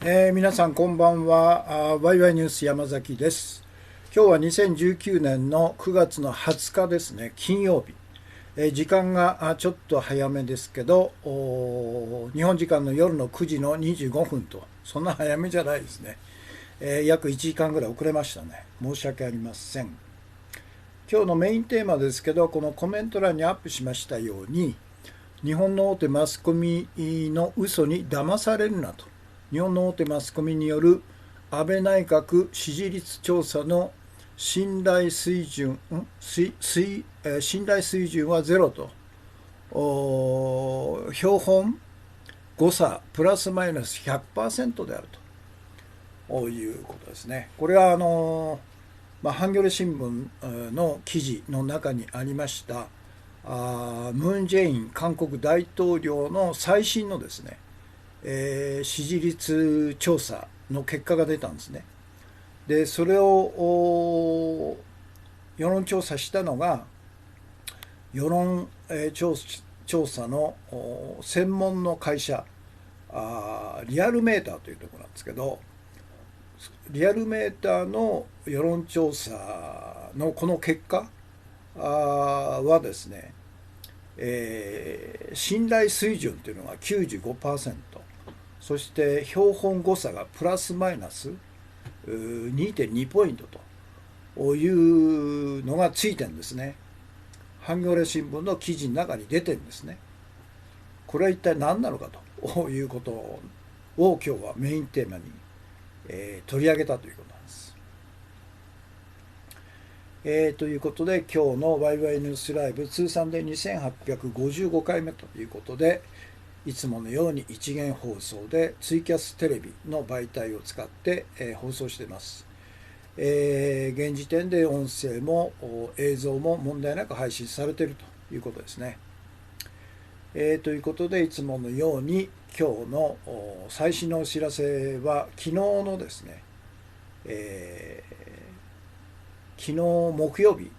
皆さんこんばんは。ワイワイニュース山崎です。今日は2019年の9月の20日ですね、金曜日。時間がちょっと早めですけど、日本時間の夜の9時の25分と、そんな早めじゃないですね。約1時間ぐらい遅れましたね。申し訳ありません。今日のメインテーマですけど、このコメント欄にアップしましたように、日本の大手マスコミの嘘に騙されるなと。日本の大手マスコミによる安倍内閣支持率調査の信頼水準、信頼水準はゼロと、標本誤差プラスマイナス100%であるということですね。これはハンギョレ新聞の記事の中にありましたムン・ジェイン韓国大統領の最新のですね、支持率調査の結果が出たんですね。でそれを世論調査したのが世論調査の専門の会社リアルメーターというところなんですけど、リアルメーターの世論調査のこの結果はですね、信頼水準というのが 95%、そして標本誤差がプラスマイナス2.2ポイントというのがついてるんですね。ハンギョレ新聞の記事の中に出てるんですね。これは一体何なのかということを今日はメインテーマに、取り上げたということなんです。ということで今日のワイワイニュースライブ通算で2855回目ということで、いつものように一元放送でツイキャステレビの媒体を使って、放送しています。現時点で音声も映像も問題なく配信されているということですね。ということでいつものように今日の最新のお知らせは昨日のですね、昨日木曜日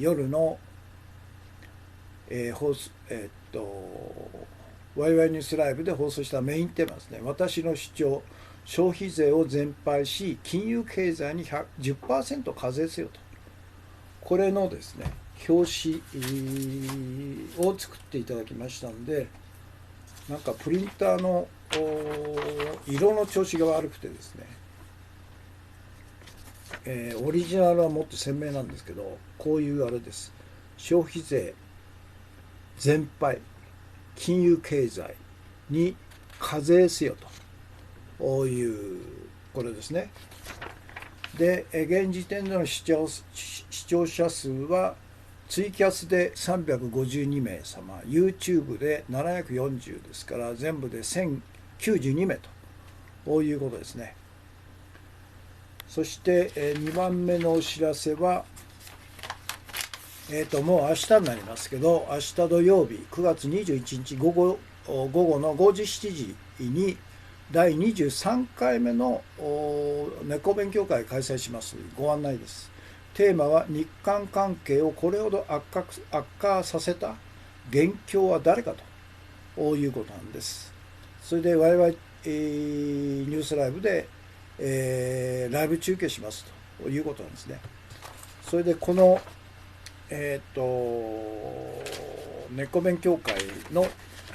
夜の、放送ワイワイニュースライブで放送したメインテーマですね。私の主張、消費税を全廃し金融経済に 10% 課税せよと、これのですね表紙を作っていただきましたので、なんかプリンターの色の調子が悪くてですね、オリジナルはもっと鮮明なんですけど、こういうあれです。消費税全廃金融経済に課税せよというこれですね。で現時点での視聴者数はツイキャスで352名様、 YouTube で740ですから、全部で1092名ということですね。そして2番目のお知らせは、もう明日になりますけど、明日土曜日9月21日午後の5時7時に第23回目の猫勉強会を開催します。ご案内です。テーマは日韓関係をこれほど悪化させた元凶は誰かということなんです。それでワイワイ、ニュースライブで、ライブ中継しますということなんですね。それでこの猫勉強会の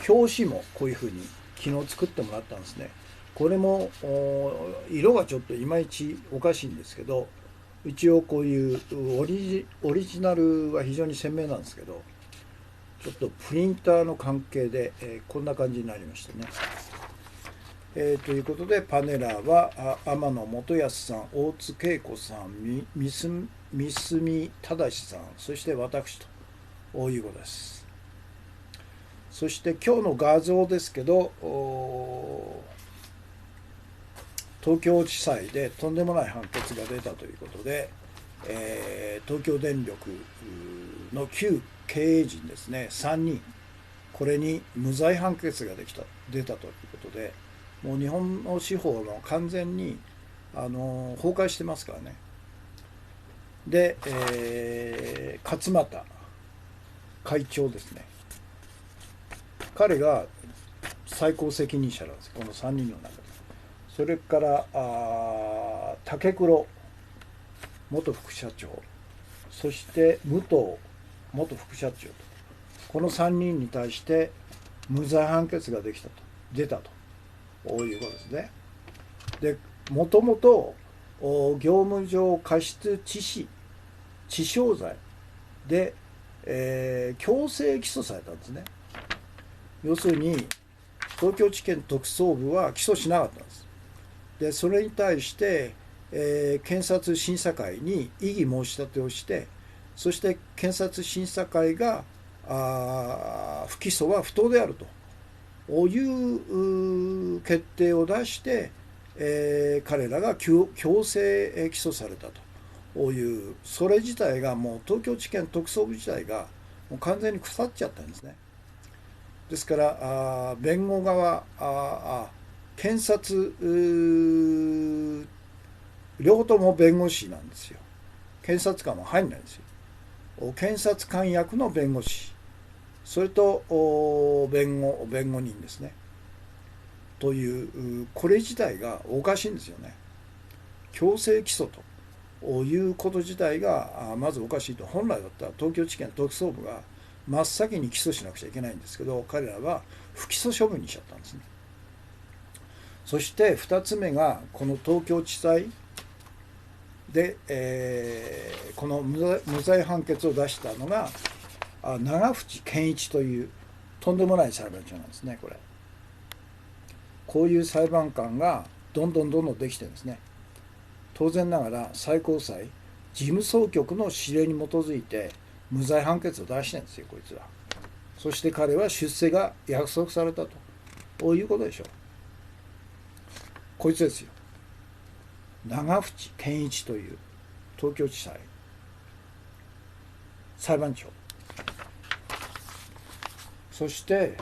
表紙もこういうふうに昨日作ってもらったんですね。これも色がちょっといまいちおかしいんですけど、一応こういうオリジナルは非常に鮮明なんですけど、ちょっとプリンターの関係で、こんな感じになりましたね。ということでパネラーは天野元康さん、大津恵子さん、三角正さん、そして私ということです。そして今日の画像ですけど、東京地裁でとんでもない判決が出たということで、東京電力の旧経営陣ですね、3人、これに無罪判決が出たということで、もう日本の司法の完全に崩壊してますからね。で、勝俣会長ですね、彼が最高責任者なんです、この3人の中で。それから竹黒元副社長、そして武藤元副社長と、この3人に対して無罪判決が出たということですね。で、もともと業務上過失致傷罪で、強制起訴されたんですね。要するに東京地検特捜部は起訴しなかったんです。でそれに対して、検察審査会に異議申し立てをして、そして検察審査会が不起訴は不当であるという決定を出して、彼らが強制起訴されたという、それ自体がもう東京地検特捜部自体がもう完全に腐っちゃったんですね。ですから弁護側検察両方とも弁護士なんですよ。検察官も入んないんですよ。検察官役の弁護士、それと弁護人ですね。というこれ自体がおかしいんですよね。強制起訴ということ自体がまずおかしいと。本来だったら東京地検特捜部が真っ先に起訴しなくちゃいけないんですけど、彼らは不起訴処分にしちゃったんですね。そして2つ目がこの東京地裁で、この無罪判決を出したのが長渕健一というとんでもない裁判長なんですね。こういう裁判官がどんどんできてるんですね。当然ながら最高裁事務総局の指令に基づいて無罪判決を出してるんですよ、こいつは。そして彼は出世が約束されたということでしょう。こいつですよ、長渕健一という東京地裁裁判長。そして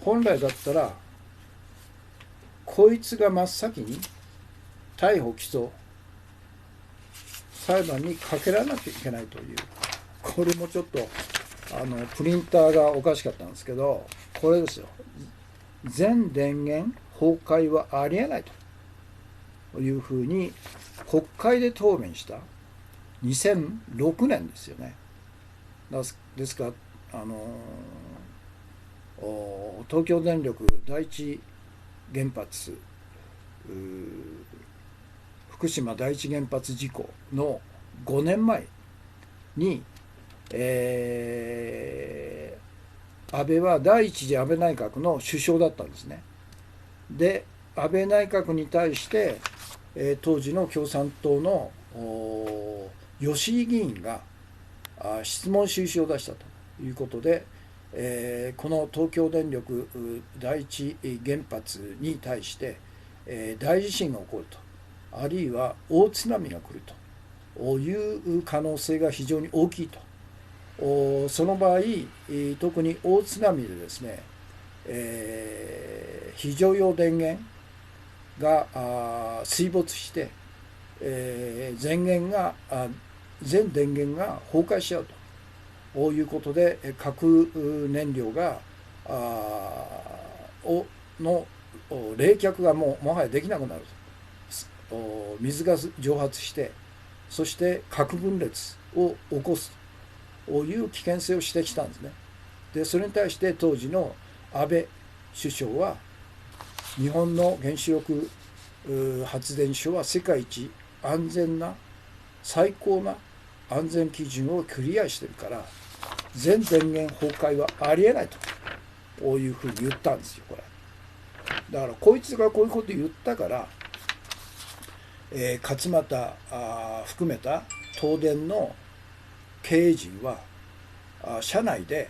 本来だったらこいつが真っ先に逮捕起訴裁判にかけられなきゃいけないという、これもちょっとプリンターがおかしかったんですけど、これですよ。全電源崩壊はありえないというふうに国会で答弁した2006年ですよね。ですから東京電力第一原発福島第一原発事故の5年前に、安倍は第一次安倍内閣の首相だったんですね。で安倍内閣に対して、当時の共産党の吉井議員が質問主意書を出したということで、この東京電力第一原発に対して、大地震が起こると、あるいは大津波が来るという可能性が非常に大きいと。その場合特に大津波でですね、非常用電源が水没して、全電源が崩壊しちゃうということで、核燃料がの冷却がもはやできなくなると、水が蒸発して、そして核分裂を起こすという危険性を指摘したんですね。でそれに対して当時の安倍首相は、日本の原子力発電所は世界一安全な最高な安全基準をクリアしてるから全電源崩壊はありえないというふうに言ったんですよ。これだからこいつがこういうこと言ったから、勝俣含めた東電の経営陣は社内で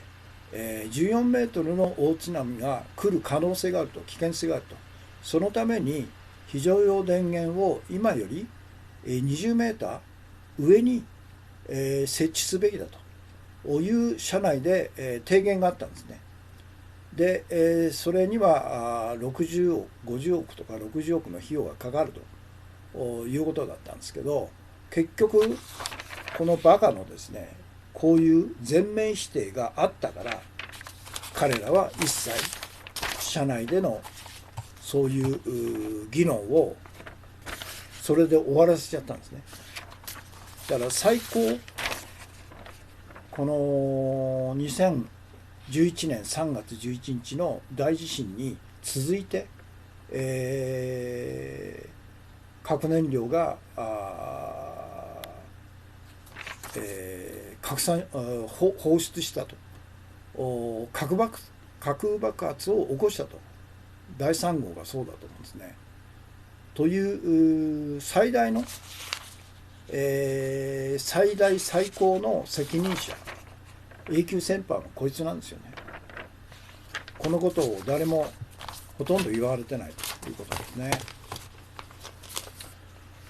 14メートルの大津波が来る可能性があると、危険性があると。そのために非常用電源を今より20メーター上に設置すべきだという社内で提言があったんですね。でそれには60億50億とか60億の費用がかかるいうことだったんですけど、結局このバカのですねこういう全面否定があったから、彼らは一切社内でのそういう議論をそれで終わらせちゃったんですね。だから最高この2011年3月11日の大地震に続いて、核燃料が放出したと、核爆発を起こしたと、第3号がそうだと思うんですね。という最大の、最大最高の責任者、永久戦犯のこいつなんですよね。このことを誰もほとんど言われてないということですね。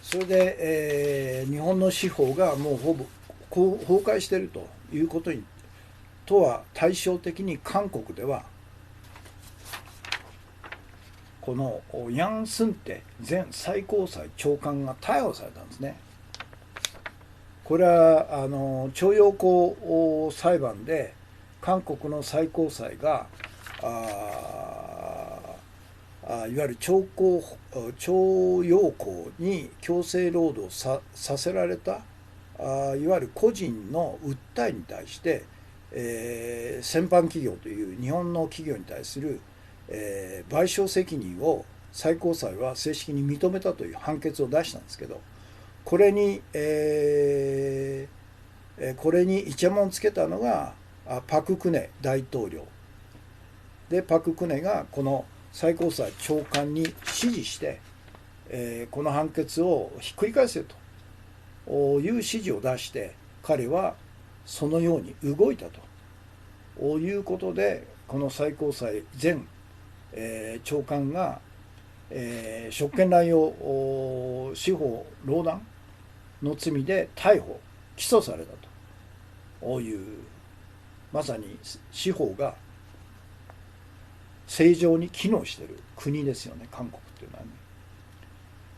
それで、日本の司法がもうほぼ崩壊しているということにとは対照的に、韓国ではこのヤン・スンテ前最高裁長官が逮捕されたんですね。これは徴用工裁判で韓国の最高裁がいわゆる徴用工に強制労働させられたいわゆる個人の訴えに対して、戦犯企業という日本の企業に対する、賠償責任を最高裁は正式に認めたという判決を出したんですけど、これにイチャモンつけたのがパク・クネ大統領で、パク・クネがこの最高裁長官に指示して、この判決をひっくり返せという指示を出して、彼はそのように動いたということで、この最高裁前、長官が、職権乱用司法壟断の罪で逮捕起訴されたという、まさに司法が正常に機能している国ですよね、韓国っていうのはね。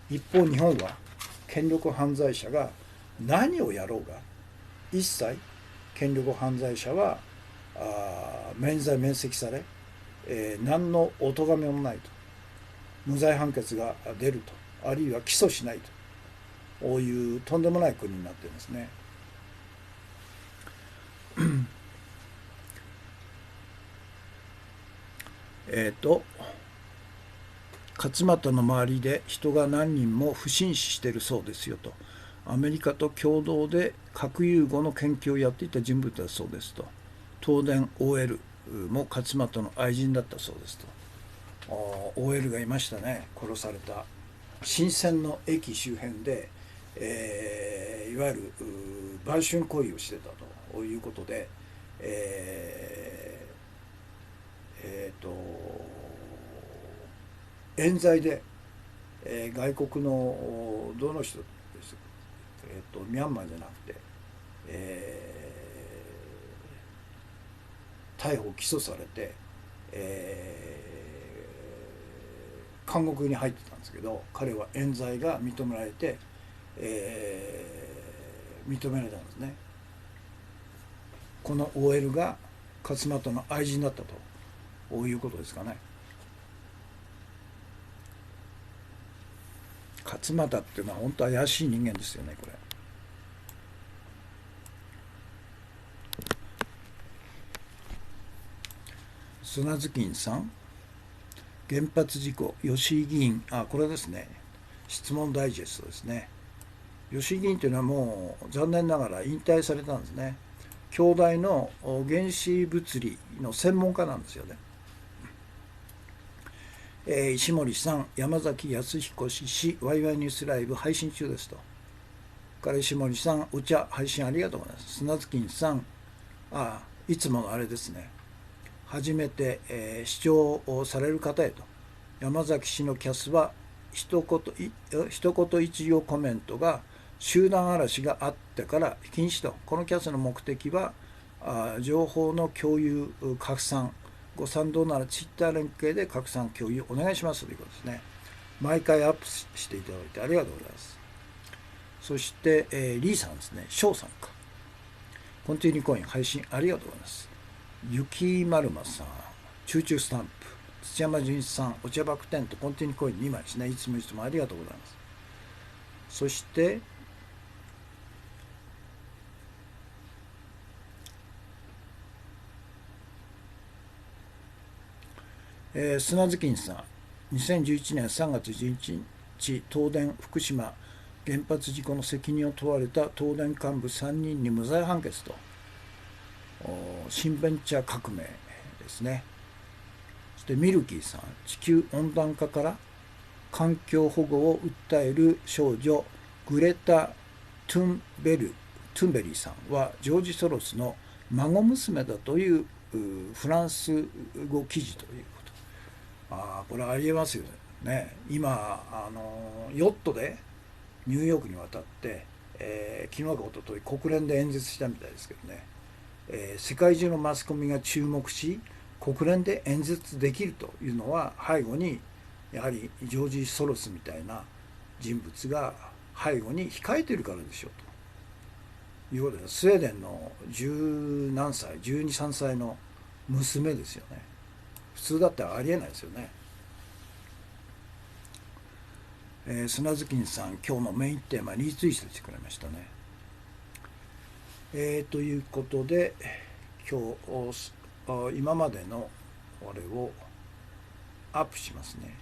一方日本は権力犯罪者が何をやろうが、一切権力犯罪者は免罪免責され、何のお咎めもないと、無罪判決が出ると、あるいは起訴しないというとんでもない国になっていますね。勝俣の周りで人が何人も不審死しているそうですよと。アメリカと共同で核融合の研究をやっていた人物だそうですと。東電 OL も勝俣の愛人だったそうですと。OL がいましたね、殺された。新線の駅周辺で、いわゆる売春行為をしてたということで、冤罪で、外国のどの人です、ミャンマーじゃなくて、逮捕起訴されて、監獄に入ってたんですけど、彼は冤罪が認められて、認められたんですね。この OL が勝俣の愛人だったということですかね。勝俣っていうのは本当怪しい人間ですよね、これ。砂月金さん、原発事故、吉井議員、これですね、質問ダイジェストですね。吉井議員というのはもう残念ながら引退されたんですね。京大の原子物理の専門家なんですよね。石森さん、山崎康彦氏、ワイワイニュースライブ配信中ですと。から石森さん、お茶配信ありがとうございます。砂月さん、いつものあれですね。初めて、視聴をされる方へと。山崎氏のキャスは一言一行コメントが集団嵐があってから禁止と。このキャスの目的は情報の共有拡散、ご賛同ならツイッター連携で拡散共有お願いしますということですね。毎回アップしていただいてありがとうございます。そして、リーさんですね、翔さんか。コンティニューコイン配信ありがとうございます。ゆきまるまさん、チューチュースタンプ、土山純一さん、お茶バクテンとコンティニューコイン2枚ですね。いつもありがとうございます。そして、砂月金さん、2011年3月11日、東電福島原発事故の責任を問われた東電幹部3人に無罪判決と、新ベンチャー革命ですね。そしてミルキーさん、地球温暖化から環境保護を訴える少女グレタ・トゥンベリーさんはジョージ・ソロスの孫娘だというフランス語記事ということ。これありえますよね。今ヨットでニューヨークに渡って、昨日か一昨日国連で演説したみたいですけどね、世界中のマスコミが注目し国連で演説できるというのは背後にやはりジョージ・ソロスみたいな人物が背後に控えているからでしょうということで、スウェーデンの十何歳12、3歳の娘ですよね。普通だってありえないですよね。砂月金さん、今日のメインテーマリツイートしてくれましたね。ということで今日今までのあれをアップしますね。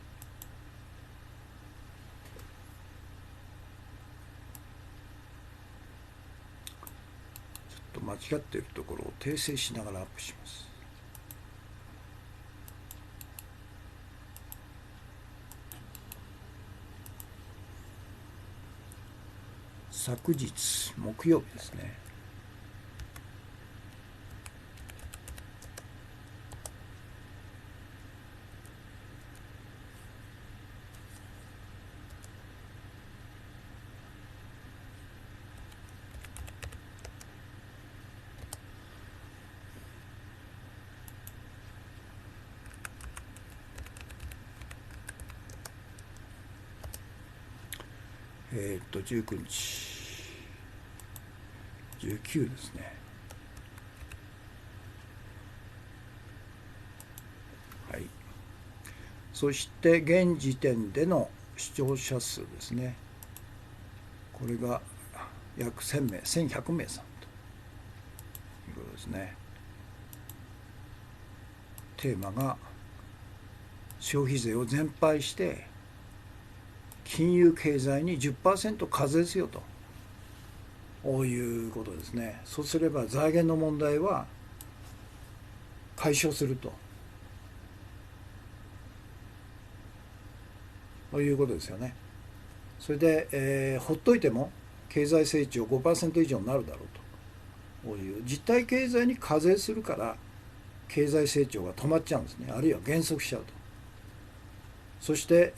ちょっと間違っているところを訂正しながらアップします。昨日木曜日ですね。19日19ですね。はい。そして現時点での視聴者数ですね。これが約1000名1100名さんということですね。テーマが消費税を全廃して金融経済に 10% 課税せよということですね。そうすれば財源の問題は解消するということですよね。それで、ほっといても経済成長 5% 以上になるだろうという実体経済に課税するから経済成長が止まっちゃうんですね。あるいは減速しちゃうと。そして、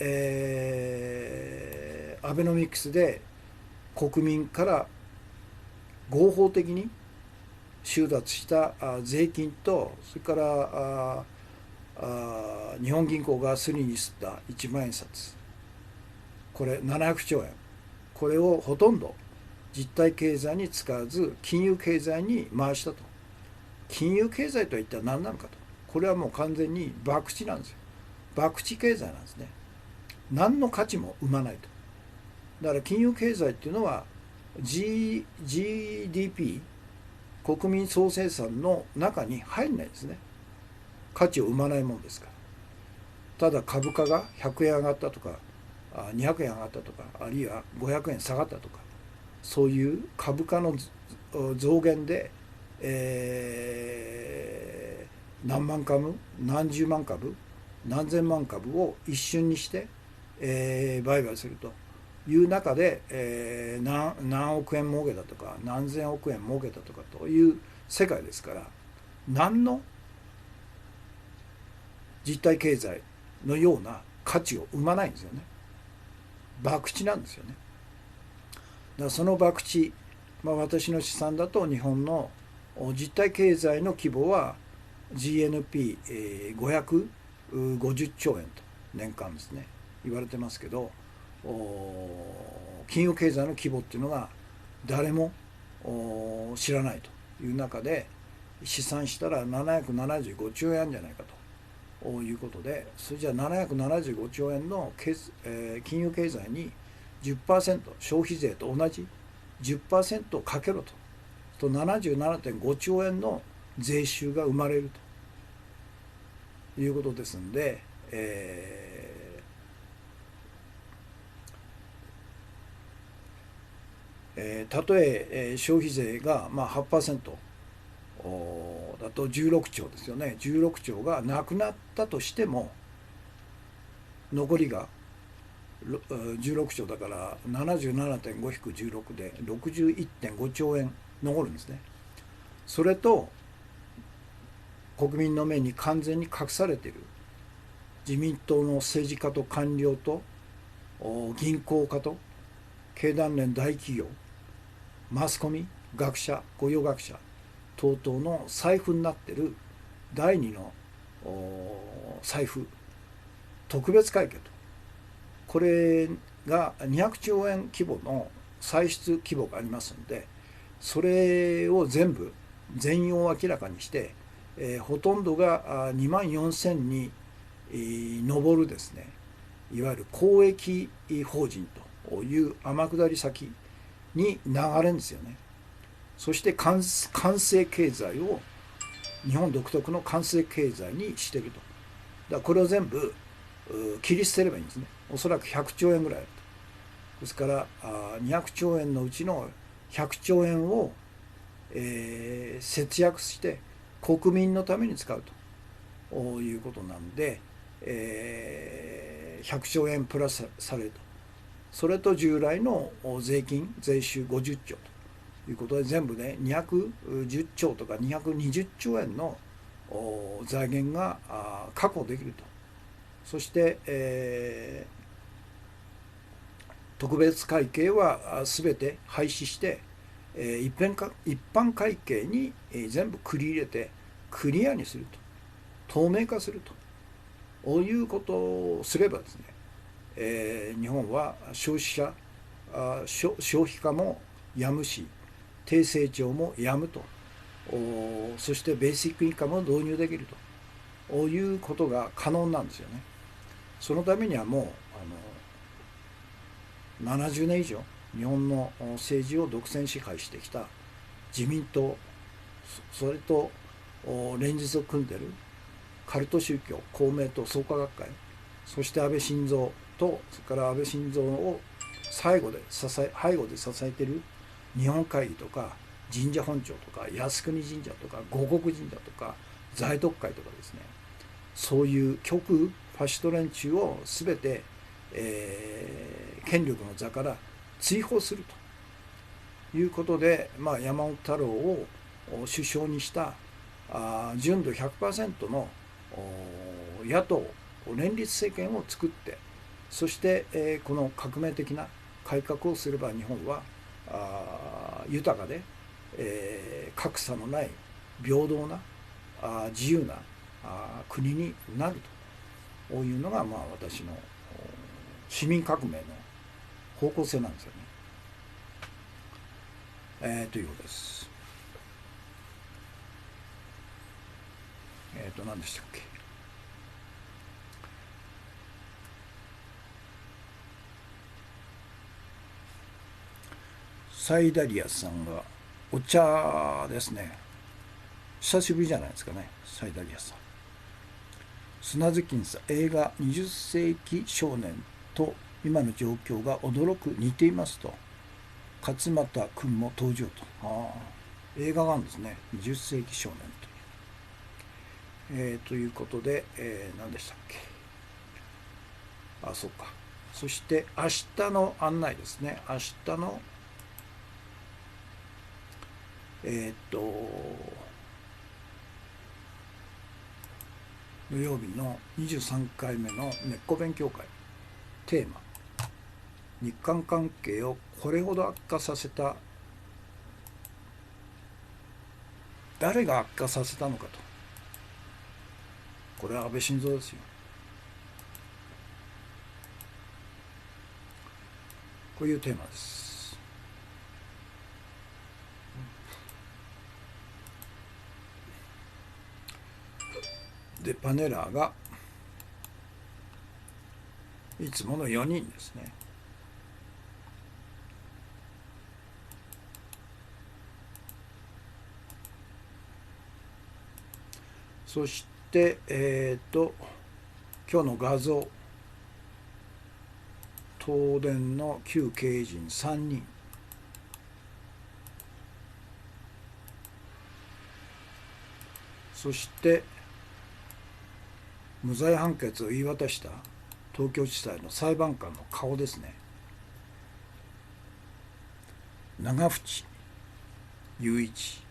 アベノミクスで国民から合法的に収奪した税金と、それから日本銀行がすりに吸った一万円札、これ700兆円、これをほとんど実体経済に使わず金融経済に回したと。金融経済とは一体何なのかと。これはもう完全に博打なんですよ。博打経済なんですね。何の価値も生まないと。だから金融経済っていうのは GDP 国民総生産の中に入んないですね。価値を生まないもんですから。ただ株価が100円上がったとか200円上がったとか、あるいは500円下がったとか、そういう株価の増減で、何万株何十万株何千万株を一瞬にして、売買するという中で、何億円儲けたとか何千億円儲けたとかという世界ですから、何の実体経済のような価値を生まないんですよね。博打なんですよね。だからその博打、私の試算だと日本の実体経済の規模は GNP550 兆円と年間ですね言われてますけど、金融経済の規模っていうのが誰も知らないという中で、試算したら775兆円じゃないかということで、それじゃあ775兆円の金融経済に 10%、 消費税と同じ 10% をかけろと77.5 兆円の税収が生まれるということですので、たとえ消費税が8%だと16兆ですよね。16兆がなくなったとしても、残りが16兆だから 77.5-16 で 61.5 兆円残るんですね。それと国民の目に完全に隠されている自民党の政治家と官僚と銀行家と経団連大企業、マスコミ、学者、御用学者等々の財布になっている第二の財布、特別会計と、これが200兆円規模の歳出規模がありますので、それを全容を明らかにして、ほとんどが2万4000に上るですね、いわゆる公益法人という天下り先に流れるんですよね。そして完成経済を、日本独特の完成経済にしていると。だからこれを全部切り捨てればいいんですね。おそらく100兆円ぐらいあると。ですから200兆円のうちの100兆円を、節約して国民のために使うということなんで、100兆円プラスされると。それと従来の税収50兆ということで、全部で210兆とか220兆円の財源が確保できると。そして、特別会計は全て廃止して、一般会計に全部繰り入れてクリアにすると、透明化するということをすればですね、日本は消費家もやむし、低成長もやむと、そしてベーシックインカムを導入できるということが可能なんですよね。そのためにはもう70年以上日本の政治を独占支配してきた自民党、それと連日を組んでるカルト宗教公明党創価学会、そして安倍晋三と、それから安倍晋三を背後で支えている日本会議とか神社本庁とか靖国神社とか護国神社とか財徳会とかですね、そういう極右ファシスト連中を全て、権力の座から追放するということで、山本太郎を首相にした純度 100% の野党連立政権を作って、そして、この革命的な改革をすれば日本は豊かで、格差のない平等な自由な国になるというのが、私の市民革命の方向性なんですよね。ということです。何でしたっけ。サイダリアさんがお茶ですね。久しぶりじゃないですかね、サイダリアさん。砂月金さん、映画20世紀少年と今の状況が驚く似ていますと、勝俣君も登場と。映画があるんですね、20世紀少年という。ということで、何でしたっけ。そうか。そして明日の案内ですね。明日の土曜日の23回目の根っこ勉強会、テーマ、日韓関係をこれほど悪化させた、誰が悪化させたのかと。これは安倍晋三ですよ。こういうテーマです。でパネラーがいつもの4人ですね。そして今日の画像、東電の旧経営陣3人、そして無罪判決を言い渡した東京地裁の裁判官の顔ですね。長渕雄一、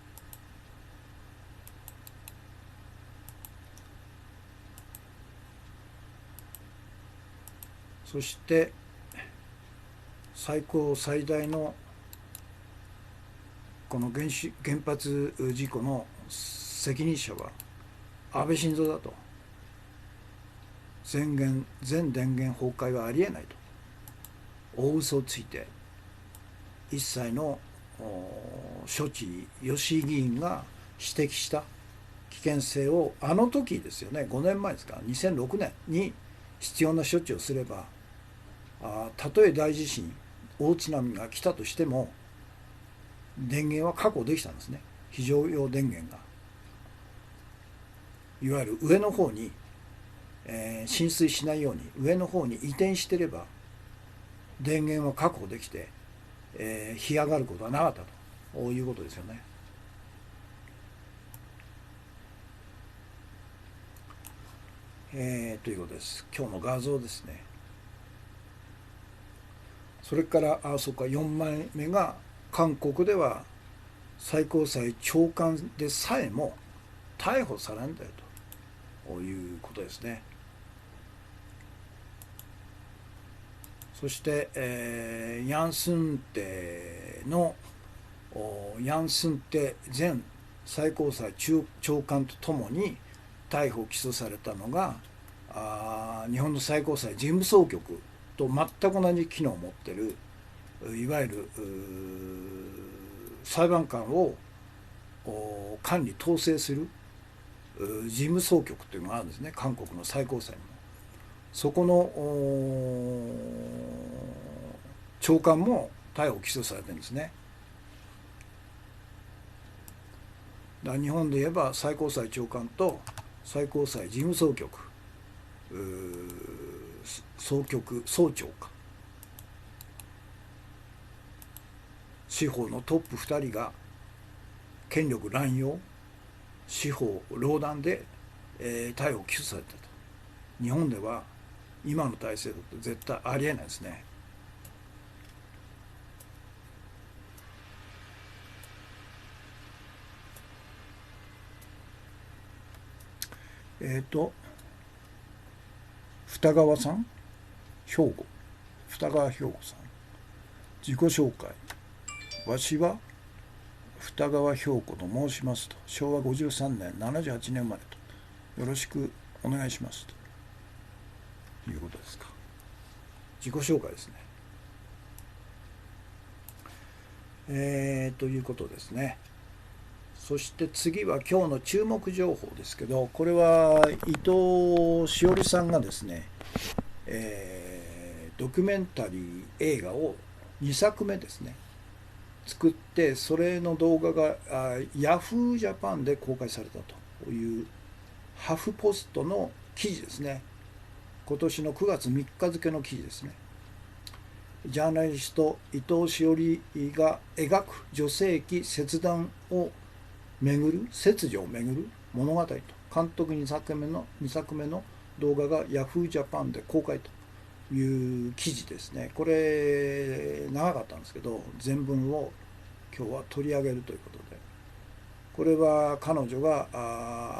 そして最高最大のこの原発事故の責任者は安倍晋三だと、全電源崩壊はありえないと大嘘をついて、一切の処置吉井議員が指摘した危険性をあの時ですよね、5年前ですか、2006年に必要な処置をすれば、たとえ大地震大津波が来たとしても電源は確保できたんですね。非常用電源がいわゆる上の方に、浸水しないように上の方に移転してれば電源は確保できて、干上がることはなかったということですよね。ということです。今日の画像ですね。それからそうか、4枚目が韓国では最高裁長官でさえも逮捕されるんだよということですね。そして、ヤン・スンテのヤン・スンテ前最高裁長官とともに逮捕・起訴されたのが日本の最高裁事務総局と全く同じ機能を持っているいわゆる裁判官を管理統制する事務総局というのがあるんですね、韓国の最高裁にも。そこの長官も逮捕・起訴されてるんですね。だから日本で言えば最高裁長官と最高裁事務総局総長か、司法のトップ2人が権力乱用、司法壟断で、逮捕・起訴されたと。日本では今の体制だと絶対ありえないですね。二川さん、兵庫、二川兵庫さん、自己紹介。わしは二川兵庫と申しますと、昭和53年78年生まれと、よろしくお願いしますということですか。自己紹介ですね。ということですね。そして次は今日の注目情報ですけど、これは伊藤詩織さんがですね、ドキュメンタリー映画を2作目ですね作って、それの動画がヤフージャパンで公開されたというハフポストの記事ですね。今年の9月3日付の記事ですね。ジャーナリスト伊藤詩織が描く女性器切断を巡る切除を巡る物語と、監督2作目の動画がヤフージャパンで公開という記事ですね。これ長かったんですけど、全文を今日は取り上げるということで、これは彼女が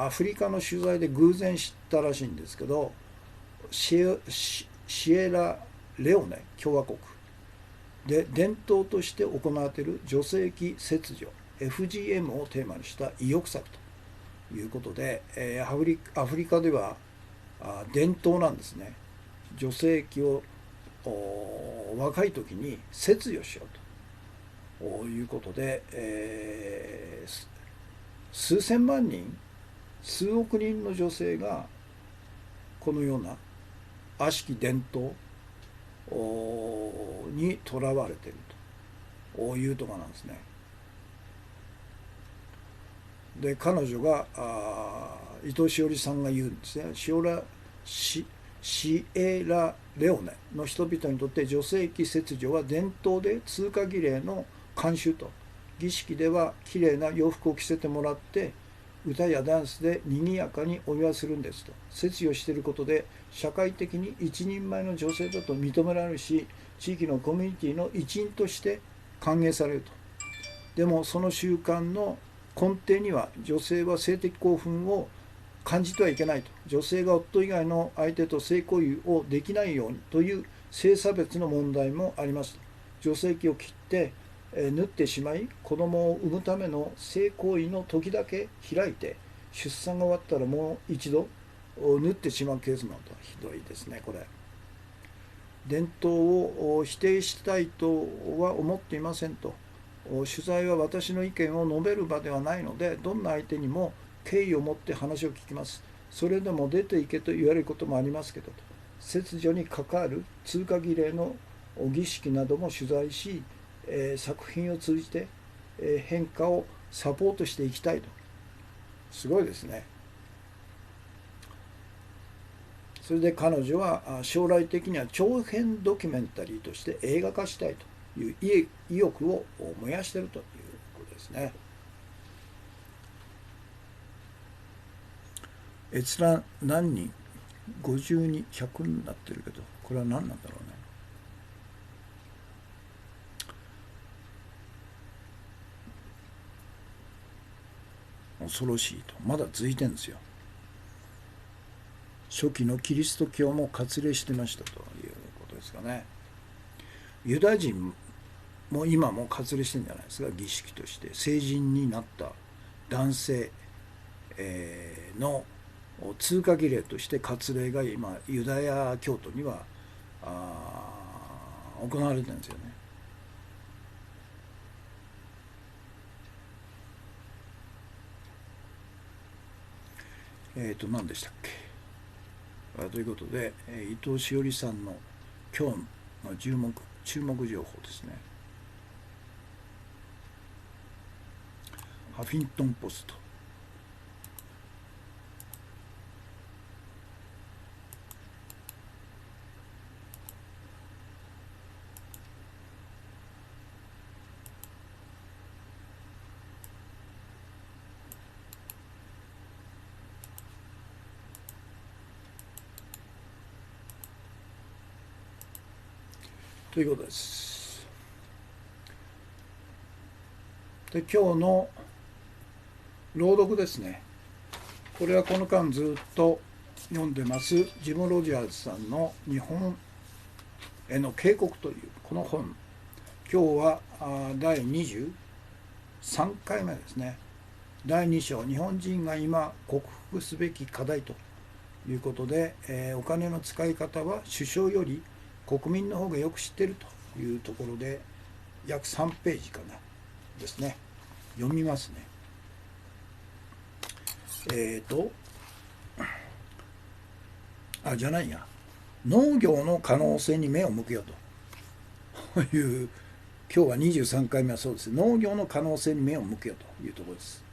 アフリカの取材で偶然知ったらしいんですけど、シエラレオネ共和国で伝統として行われている女性器切除 FGM をテーマにした意欲作ということで、アフリカでは伝統なんですね。女性器を若い時に切除しようということで、数千万人数億人の女性がこのような悪しき伝統にとらわれているというところなんですね。で彼女が伊藤詩織さんが言うんですね。シエラレオネの人々にとって女性器切除は伝統で通過儀礼の慣習と、儀式ではきれいな洋服を着せてもらって歌やダンスで賑やかにお祝いするんですと。切除していることで社会的に一人前の女性だと認められるし、地域のコミュニティの一員として歓迎されると。でもその習慣の根底には女性は性的興奮を感じてはいけないと、女性が夫以外の相手と性行為をできないようにという性差別の問題もありますと。女性器を切って縫ってしまい、子供を産むための性行為の時だけ開いて、出産が終わったらもう一度縫ってしまうケースもあると。ひどいですねこれ。伝統を否定したいとは思っていませんと。取材は私の意見を述べる場ではないので、どんな相手にも敬意を持って話を聞きます。それでも出ていけと言われることもありますけどと。切除に関わる通過儀礼の儀式なども取材し、作品を通じて変化をサポートしていきたいと。すごいですね。それで彼女は将来的には長編ドキュメンタリーとして映画化したいという意欲を燃やしているということですね。閲覧何人52、100になってるけど、これは何なんだろうね。恐ろしいと。まだ続いてるんですよ。初期のキリスト教も割礼してましたということですかね。ユダヤ人も今も割礼してるんじゃないですか。儀式として成人になった男性の通過儀礼として割礼が今ユダヤ教徒には行われてるんですよね。何でしたっけ。ということで、伊藤詩織さんの今日の注目情報ですね。ハフィントンポスト。ということです。で今日の朗読ですね。これはこの間ずっと読んでますジム・ロジャーズさんの「日本への警告」というこの本。今日は第23回目ですね。第2章、日本人が今克服すべき課題ということで、お金の使い方は首相より国民の方がよく知っているというところで、約3ページかなですね。読みますね。じゃないや。農業の可能性に目を向けようという、今日は23回目はそうです。農業の可能性に目を向けようというところです。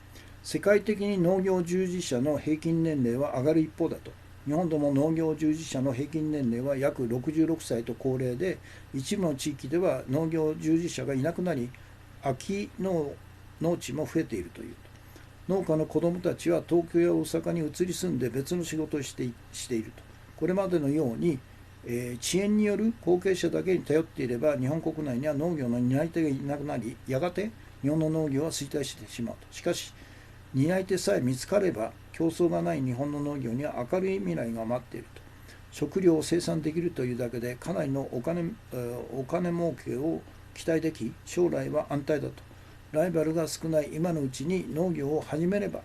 世界的に農業従事者の平均年齢は上がる一方だと。日本でも農業従事者の平均年齢は約66歳と高齢で、一部の地域では農業従事者がいなくなり、空き農地も増えているという。農家の子どもたちは東京や大阪に移り住んで別の仕事をしていると。これまでのように、遅延による後継者だけに頼っていれば、日本国内には農業の担い手がいなくなり、やがて日本の農業は衰退してしまうと。しかし、担い手さえ見つかれば、競争がない日本の農業には明るい未来が待っていると。食料を生産できるというだけでかなりのお金儲けを期待でき、将来は安泰だと。ライバルが少ない今のうちに農業を始めれば、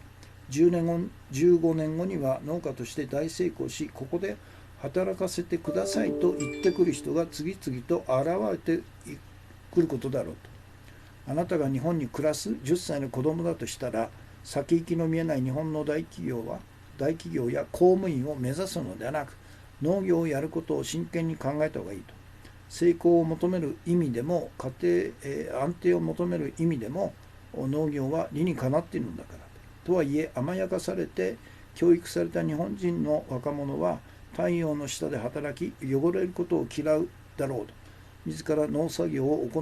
10年後15年後には農家として大成功し、ここで働かせてくださいと言ってくる人が次々と現れてくることだろうと。あなたが日本に暮らす10歳の子供だとしたら、先行きの見えない日本の大企業や公務員を目指すのではなく、農業をやることを真剣に考えた方がいいと。成功を求める意味でも、家庭、安定を求める意味でも、農業は理にかなっているのだから。とはいえ、甘やかされて教育された日本人の若者は、太陽の下で働き、汚れることを嫌うだろうと。自ら農作業を行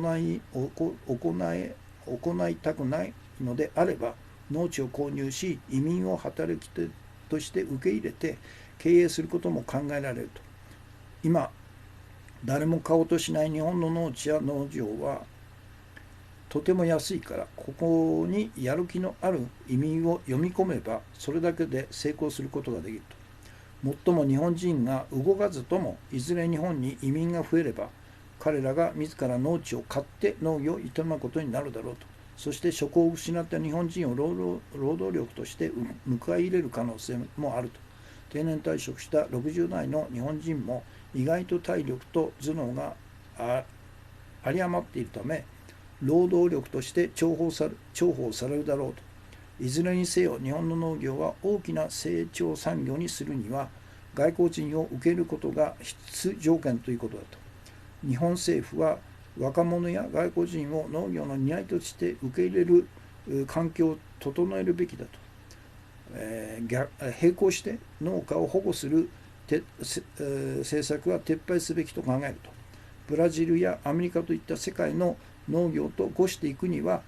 いたくないのであれば、農地を購入し、移民を働き手として受け入れて経営することも考えられると。今、誰も買おうとしない日本の農地や農場はとても安いから、ここにやる気のある移民を読み込めば、それだけで成功することができると。もっとも日本人が動かずとも、いずれ日本に移民が増えれば、彼らが自ら農地を買って農業を営むことになるだろうと。そして職を失った日本人を労働力として迎え入れる可能性もあると。定年退職した60代の日本人も意外と体力と頭脳が有り余っているため、労働力として重宝されるだろうと。いずれにせよ、日本の農業は大きな成長産業にするには、外国人を受け入れることが必須条件ということだと。日本政府は若者や外国人を農業の担い手として受け入れる環境を整えるべきだと。並行して農家を保護する政策は撤廃すべきと考えると。ブラジルやアメリカといった世界の農業と伍していくには、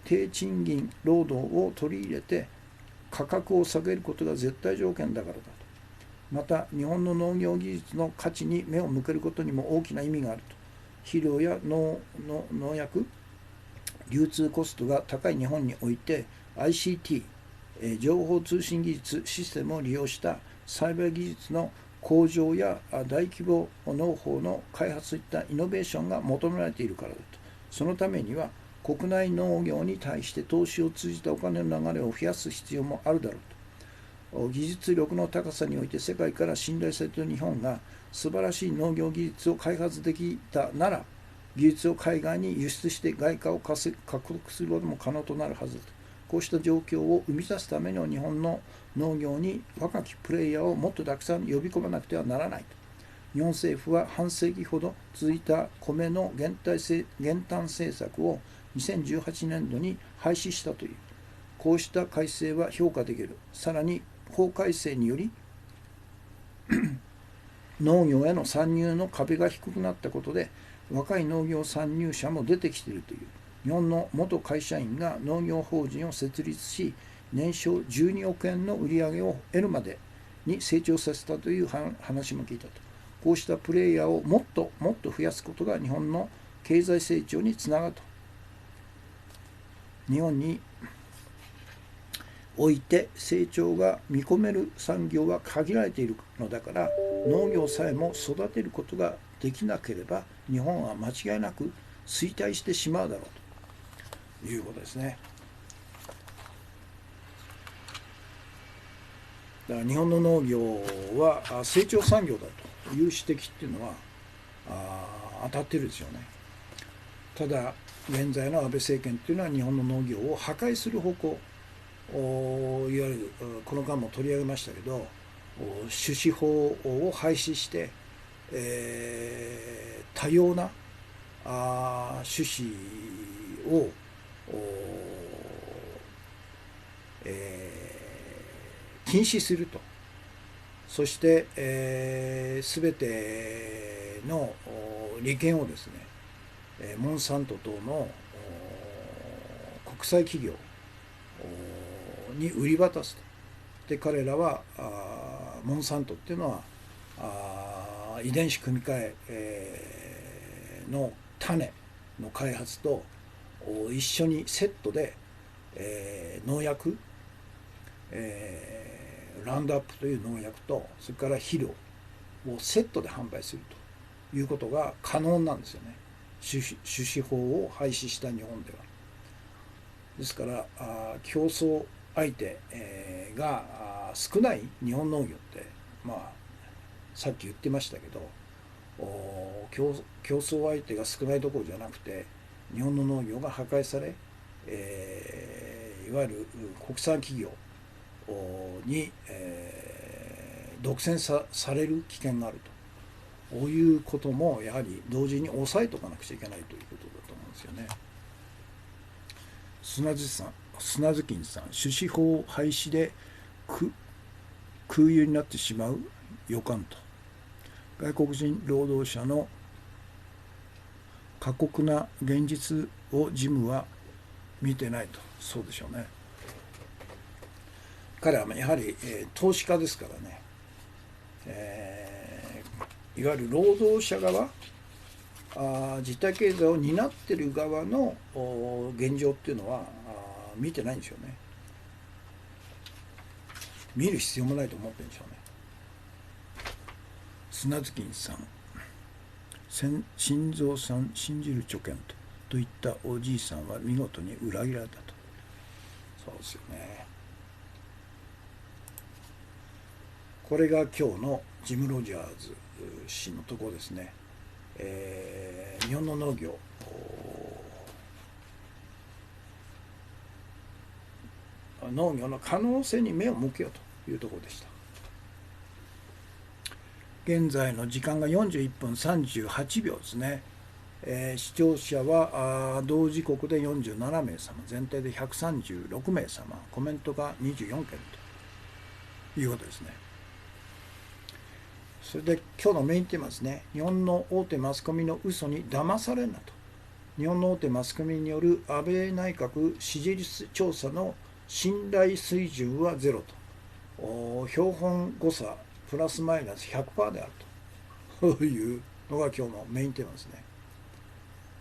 低賃金労働を取り入れて価格を下げることが絶対条件だからだと。また、日本の農業技術の価値に目を向けることにも大きな意味があると。肥料や農薬、流通コストが高い日本において ICT、情報通信技術システムを利用した栽培技術の向上や大規模農法の開発といったイノベーションが求められているからだと。そのためには国内農業に対して投資を通じたお金の流れを増やす必要もあるだろうと。技術力の高さにおいて世界から信頼されている日本が素晴らしい農業技術を開発できたなら、技術を海外に輸出して外貨を獲得することも可能となるはずだと。こうした状況を生み出すための日本の農業に若きプレイヤーをもっとたくさん呼び込まなくてはならないと。日本政府は半世紀ほど続いた米の減反政策を2018年度に廃止したという。こうした改正は評価できる。さらに法改正により農業への参入の壁が低くなったことで、若い農業参入者も出てきているという。日本の元会社員が農業法人を設立し、年商12億円の売り上げを得るまでに成長させたという話も聞いたと。こうしたプレイヤーをもっと増やすことが日本の経済成長につながると。日本において成長が見込める産業は限られているのだから、農業さえも育てることができなければ、日本は間違いなく衰退してしまうだろうということですね。だから日本の農業は成長産業だという指摘っていうのは当たってるんですよね。ただ現在の安倍政権っていうのは日本の農業を破壊する方向、いわゆるこの間も取り上げましたけど、種子法を廃止して、多様な種子を、禁止すると。そして、全ての利権をですね、モンサント等の国際企業に売り渡すと。で、彼らはモンサントっていうのは遺伝子組み換えの種の開発と一緒にセットで、農薬、ラウンドアップという農薬と、それから肥料をセットで販売するということが可能なんですよね。種子法を廃止した日本では。ですから競争相手が少ない日本農業って、さっき言ってましたけど、競争相手が少ないどころじゃなくて日本の農業が破壊され、いわゆる国産企業に、独占される危険があると、こういうこともやはり同時に抑えておかなくちゃいけないということだと思うんですよね。砂津金さん、種子法廃止で空輸になってしまう予感と、外国人労働者の過酷な現実をジムは見てないと。そうでしょうね。彼はやはり、投資家ですからね、いわゆる労働者側、実体経済を担っている側の現状っていうのは見てないんでしょうね。見る必要もないと思ってるんでしょうね。砂月さん、心臓さん信じる著見といったおじいさんは見事に裏切られたと。そうですよね。これが今日のジム・ロジャーズ氏のところですね。日本の農業の可能性に目を向けようというところでした。現在の時間が41分38秒ですね。視聴者は同時刻で47名様、全体で136名様、コメントが24件ということですね。それで今日のメインテーマですね。日本の大手マスコミの嘘に騙されんなと。日本の大手マスコミによる安倍内閣支持率調査の信頼水準はゼロと。標本誤差プラスマイナス 100% であるというのが今日のメインテーマですね。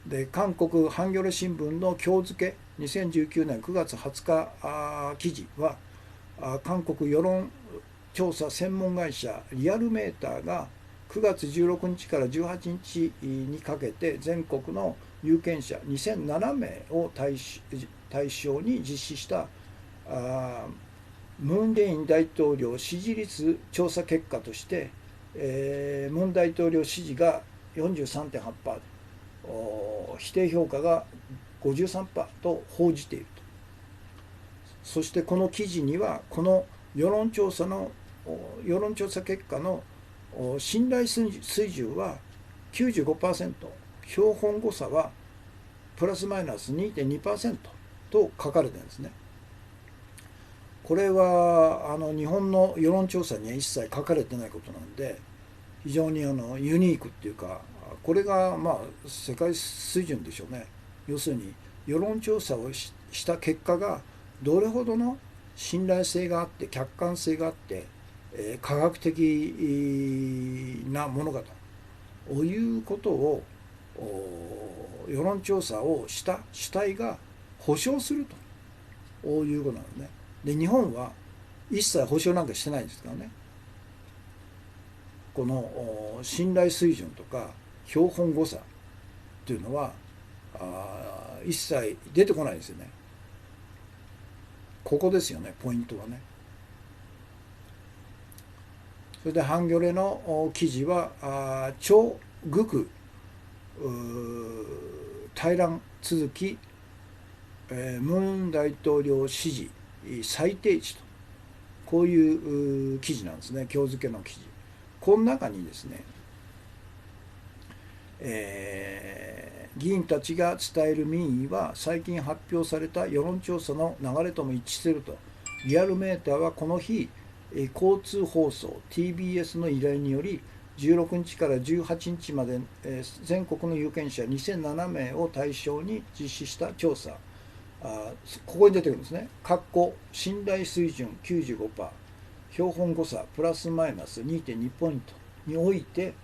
で、韓国ハンギョレ新聞の今日付2019年9月20日記事は、韓国世論調査専門会社リアルメーターが9月16日から18日にかけて全国の有権者2007名を対象に実施したムン・ジェイン大統領支持率調査結果として、ムン大統領支持が 43.8%、否定評価が 53% と報じていると。そしてこの記事にはこの世論調査結果の信頼水準は 95%、標本誤差はプラスマイナス 2.2% と書かれてるんですね。これは日本の世論調査には一切書かれてないことなんで、非常にユニークっていうか、これが世界水準でしょうね。要するに世論調査をした結果がどれほどの信頼性があって客観性があって科学的なものかということを世論調査をした主体が保証するということなのね。で、日本は一切保証なんかしてないんですからね。この信頼水準とか標本誤差っていうのは一切出てこないですよね。ここですよね、ポイントはね。それでハンギョレの記事は超極対乱続き、ムン大統領支持最低値と、こういう記事なんですね。今日付の記事。この中にですね、議員たちが伝える民意は最近発表された世論調査の流れとも一致すると。リアルメーターはこの日交通放送 TBS の依頼により16日から18日まで全国の有権者2007名を対象に実施した調査、ここに出てくるんですね。信頼水準 95%、標本誤差プラスマイナス 2.2 ポイントにおいて、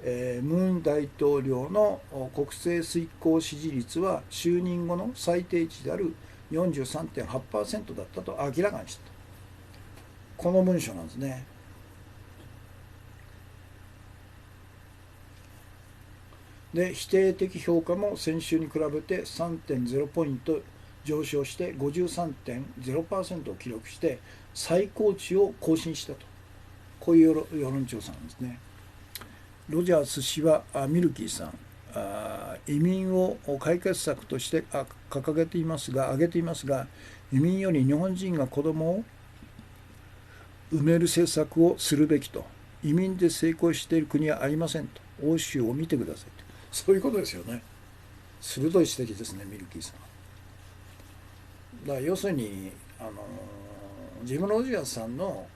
ムン大統領の国政遂行支持率は就任後の最低値である 43.8% だったと明らかにした。この文章なんですね。で、否定的評価も先週に比べて 3.0 ポイント上昇して 53.0% を記録して最高値を更新したと。こういう世論調査なんですね。ロジャース氏はミルキーさん、移民を解決策として掲げていますが、挙げていますが、移民より日本人が子供を埋める政策をするべきと、移民で成功している国はありませんと、欧州を見てくださいと、そういうことですよね。鋭い指摘ですね、ミルキーさん。だから要するにジム・ロジャースさんの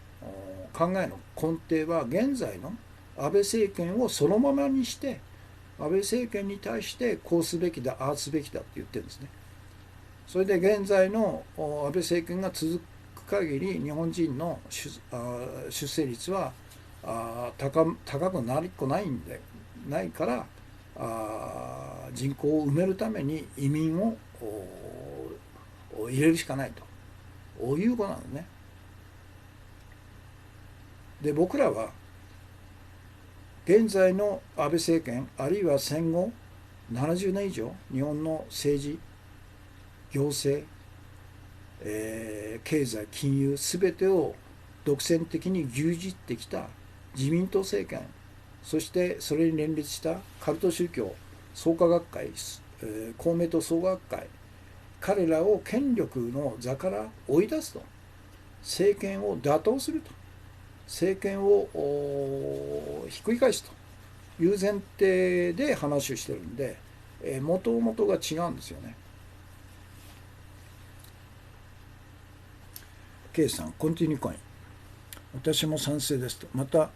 考えの根底は、現在の安倍政権をそのままにして、安倍政権に対してこうすべきだ、ああすべきだって言ってるんですね。それで現在の安倍政権が続く限り、日本人の出生率は高くなりっこないから、人口を埋めるために移民を入れるしかないということなんですね。で、僕らは現在の安倍政権、あるいは戦後70年以上、日本の政治、行政、経済、金融、すべてを独占的に牛耳ってきた自民党政権、そしてそれに連立したカルト宗教、創価学会、公明党創価学会、彼らを権力の座から追い出すと、政権を打倒すると、政権をひっくり返すという前提で話をしてるんで、元々が違うんですよね。K さん、コンティニューコイン。私も賛成ですと。また、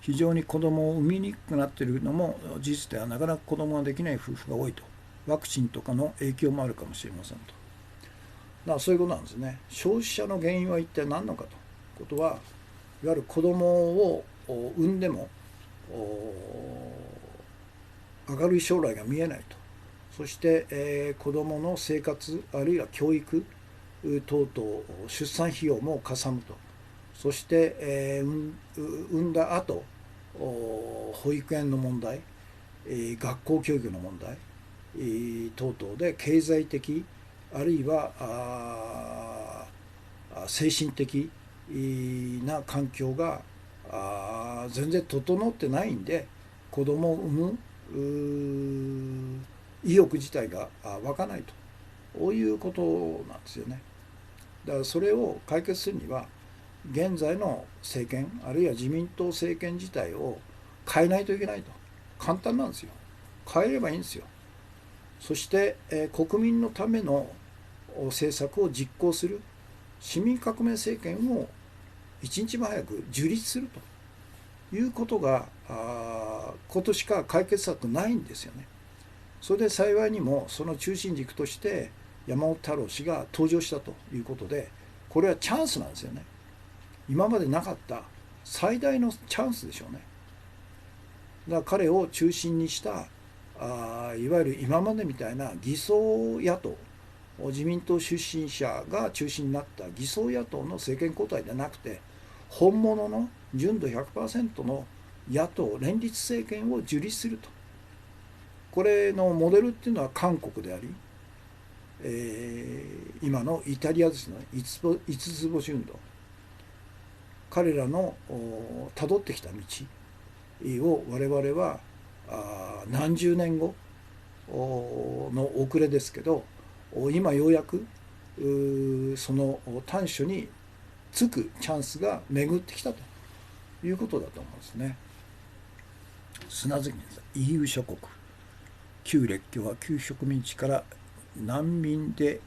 非常に子供を産みにくくなっているのも事実では、なかなか子供ができない夫婦が多いと。ワクチンとかの影響もあるかもしれませんと。だからそういうことなんですね。消費者の原因は一体何なのかということは、いわゆる子供を産んでも明るい将来が見えないと。そして、子供の生活、あるいは教育等々、出産費用もかさむと。そして、産んだ後、保育園の問題、学校教育の問題、等々で経済的、あるいは精神的な環境が全然整ってないんで、子供を産む意欲自体が湧かないと、こういうことなんですよね。だからそれを解決するには、現在の政権、あるいは自民党政権自体を変えないといけないと。簡単なんですよ。変えればいいんですよ。そして、国民のための政策を実行する市民革命政権を一日も早く樹立するということがことしか解決策ないんですよね。それで幸いにもその中心軸として山本太郎氏が登場したということで、これはチャンスなんですよね。今までなかった最大のチャンスでしょうね。だから彼を中心にしたいわゆる今までみたいな偽装野党、自民党出身者が中心になった偽装野党の政権交代ではなくて、本物の純度 100% の野党連立政権を樹立すると。これのモデルっていうのは韓国であり、今のイタリアですね、五つ星運動、彼らのたどってきた道を我々は何十年後の遅れですけど、今ようやくその短所につくチャンスが巡ってきたということだと思うんですね。砂月さん、 EU 諸国、旧列強は旧植民地から難民で、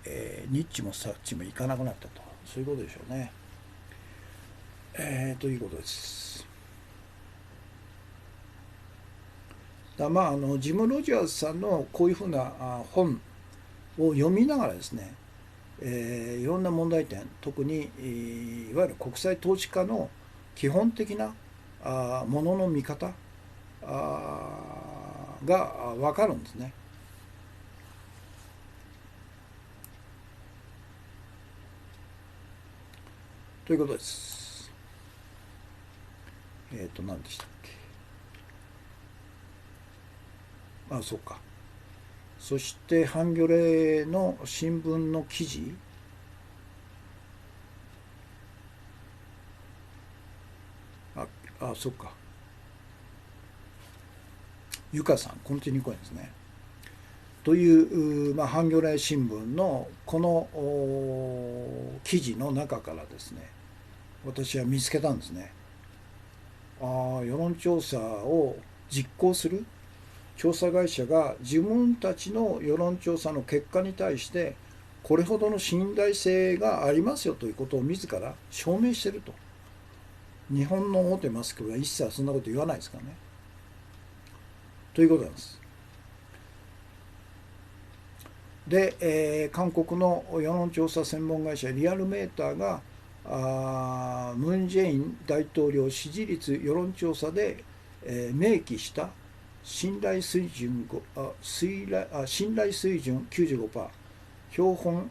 ニッチもサッチも行かなくなったと、そういうことでしょうね。ということです。ジム・ロジャーズさんのこういうふうな本を読みながらですね、いろんな問題点、特にいわゆる国際統治下の基本的なものの見方が分かるんですね。ということです。何でしたっけ。そうか。そしてハンギョレの新聞の記事、そっか。ゆかさん、コンティニューコインですね。という、ハンギョレ新聞のこの記事の中からですね、私は見つけたんですね。世論調査を実行する調査会社が自分たちの世論調査の結果に対してこれほどの信頼性がありますよということを自ら証明していると。日本の大手マスコミは一切そんなこと言わないですからね。ということなんです。で、韓国の世論調査専門会社リアルメーターがムン・ジェイン大統領支持率世論調査で、明記した信頼水準95%、標本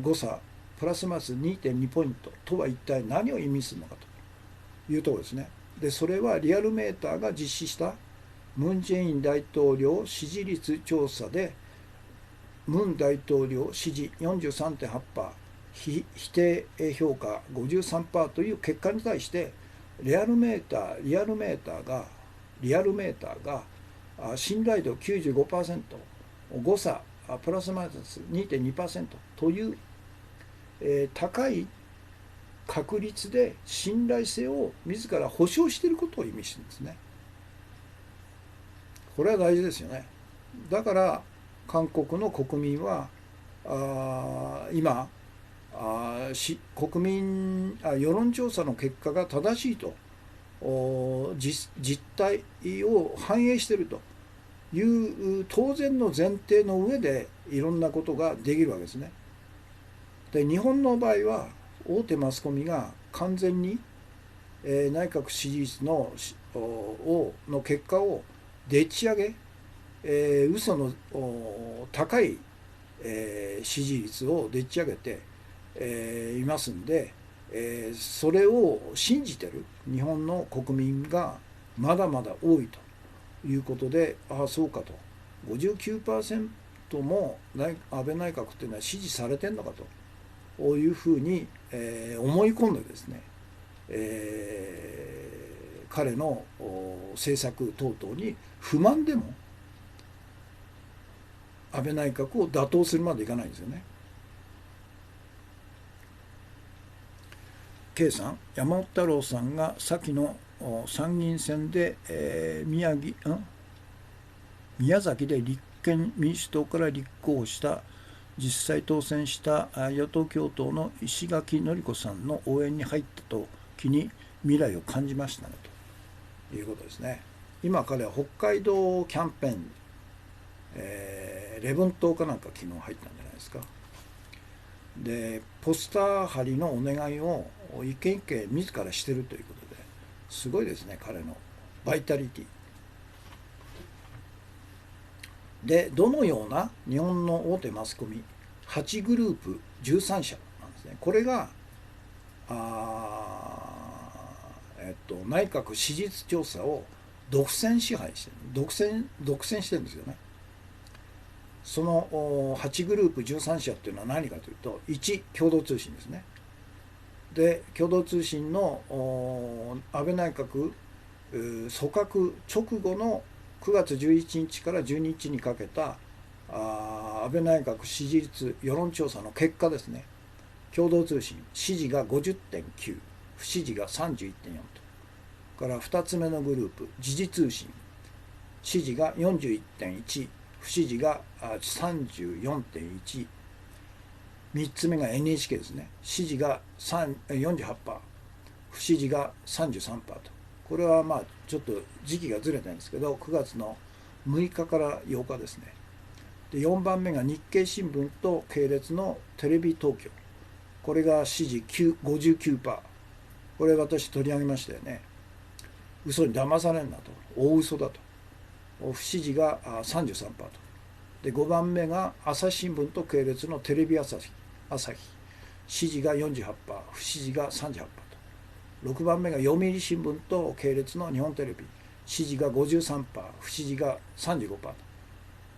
誤差プラスマイナス2.2ポイントとは一体何を意味するのかというところですね。で、それはリアルメーターが実施したムン・ジェイン大統領支持率調査で、ムン大統領支持 43.8%、否定評価 53% という結果に対してリアルメーターが信頼度 95%、誤差プラスマイナス 2.2% という、高い確率で信頼性を自ら保証していることを意味してるんですね。これは大事ですよね。だから韓国の国民は今国民世論調査の結果が正しいと実態を反映しているという当然の前提の上でいろんなことができるわけですね。で、日本の場合は大手マスコミが完全に、内閣支持率の結果をでっち上げ、嘘の高い、支持率をでっち上げて、いますんで、それを信じてる日本の国民がまだまだ多いということで、そうかと、59% も安倍内閣っていうのは支持されてんのかというふうに、思い込んでですね、彼の政策等々に不満でも安倍内閣を打倒するまでいかないんですよね。K さん、山本太郎さんが先の参議院選で、宮崎で立憲民主党から立候補した実際当選した与党共闘の石垣のり子さんの応援に入った時に未来を感じましたねということですね。今彼は北海道キャンペーン、礼文島かなんか昨日入ったんじゃないですか。で、ポスター貼りのお願いを一軒一軒自らしてるということですごいですね、彼のバイタリティで。どのような日本の大手マスコミ8グループ13社なんですね。これが内閣支持率調査を独占支配して独占してるんですよね。その8グループ13社っていうのは何かというと、1、共同通信ですね。で、共同通信の安倍内閣組閣直後の9月11日から12日にかけた安倍内閣支持率世論調査の結果ですね。共同通信、支持が 50.9、不支持が 31.4 と。から2つ目のグループ、時事通信、支持が 41.1、不支持が 34.1。3つ目が NHK ですね。支持が 48%、不支持が 33% と。これはちょっと時期がずれたんですけど、9月の6日から8日ですね。で、4番目が日経新聞と系列のテレビ東京。これが支持 59%。これ私取り上げましたよね。嘘に騙されんなと。大嘘だと。不支持が 33% と。で、5番目が朝日新聞と系列のテレビ朝日。支持が 48%、不支持が 38%と。6番目が読売新聞と系列の日本テレビ。支持が 53%、不支持が 35% と。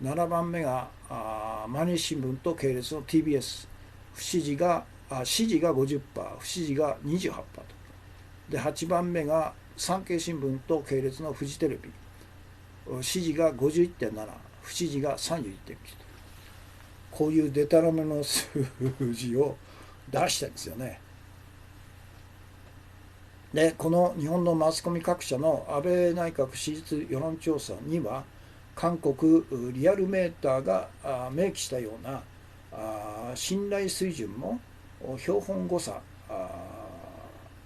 7番目が毎日新聞と系列の TBS。支持が 50%、不支持が 28% と。で、8番目が産経新聞と系列のフジテレビ。支持が 51.7、不支持が 31.9 と、こういうデタラメの数字を出してるんですよね。でこの日本のマスコミ各社の安倍内閣支持率世論調査には、韓国リアルメーターが明記したような信頼水準も標本誤差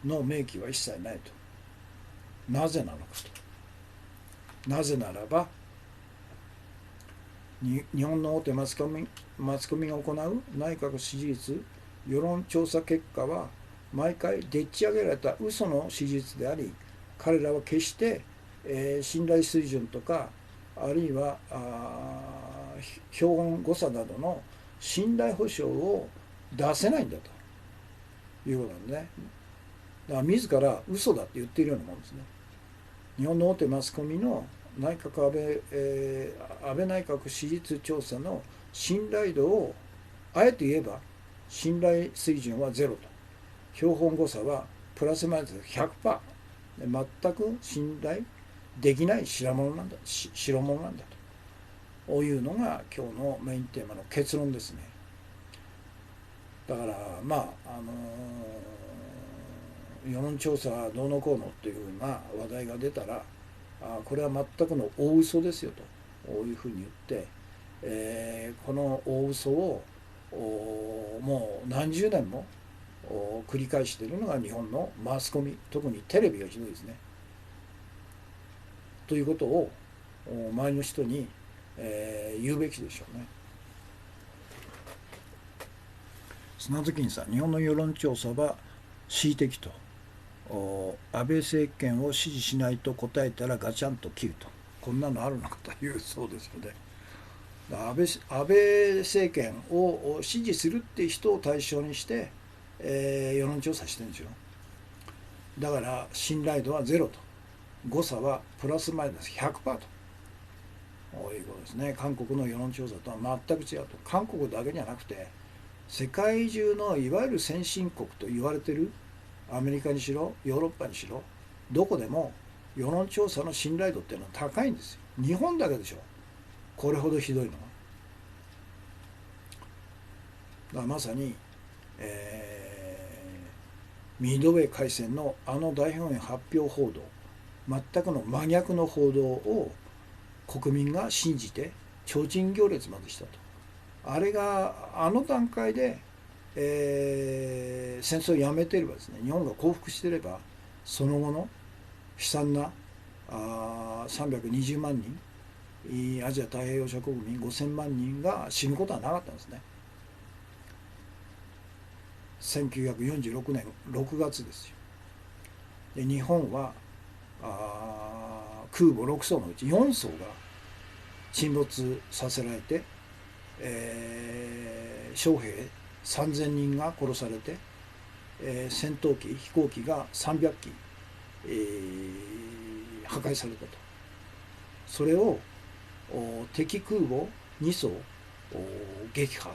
の明記は一切ないと。なぜなのかと。なぜならば日本の大手マスコミが行う内閣支持率世論調査結果は毎回でっち上げられた嘘の支持率であり、彼らは決して、信頼水準とかあるいは標本誤差などの信頼保証を出せないんだということなんですね。だから自ら嘘だって言っているようなもんですね。日本の大手マスコミの安倍内閣支持率調査の信頼度をあえて言えば、信頼水準はゼロと、標本誤差はプラスマイナス 100%、全く信頼できない代物なんだというのが今日のメインテーマの結論ですね。だから世論調査はどうのこうのというふうな話題が出たら、これは全くの大嘘ですよというふうに言って、この大嘘をもう何十年も繰り返しているのが日本のマスコミ、特にテレビがひどいですね。ということを周りの人に、言うべきでしょうね。その時にさ、日本の世論調査は恣意的と、安倍政権を支持しないと答えたらガチャンと切ると、こんなのあるのかというそうですよね。安倍政権を支持するっていう人を対象にして、世論調査してるんですよ。だから信頼度はゼロと、誤差はプラスマイナス 100% ということですね。韓国の世論調査とは全く違うと。韓国だけじゃなくて世界中のいわゆる先進国と言われているアメリカにしろヨーロッパにしろ、どこでも世論調査の信頼度っていうのは高いんですよ。日本だけでしょ、これほどひどいのは。だからまさに、ミッドウェー海戦の大本営発表報道、全くの真逆の報道を国民が信じて提灯行列までしたと。あれが段階で、戦争をやめていればですね、日本が降伏していれば、その後の悲惨な320万人アジア太平洋諸国民5000万人が死ぬことはなかったんですね。1946年6月ですよ。で日本は空母6艘のうち4艘が沈没させられて、将兵3000人が殺されて、戦闘機飛行機が300機、破壊されたと。それを敵空母2艘撃破、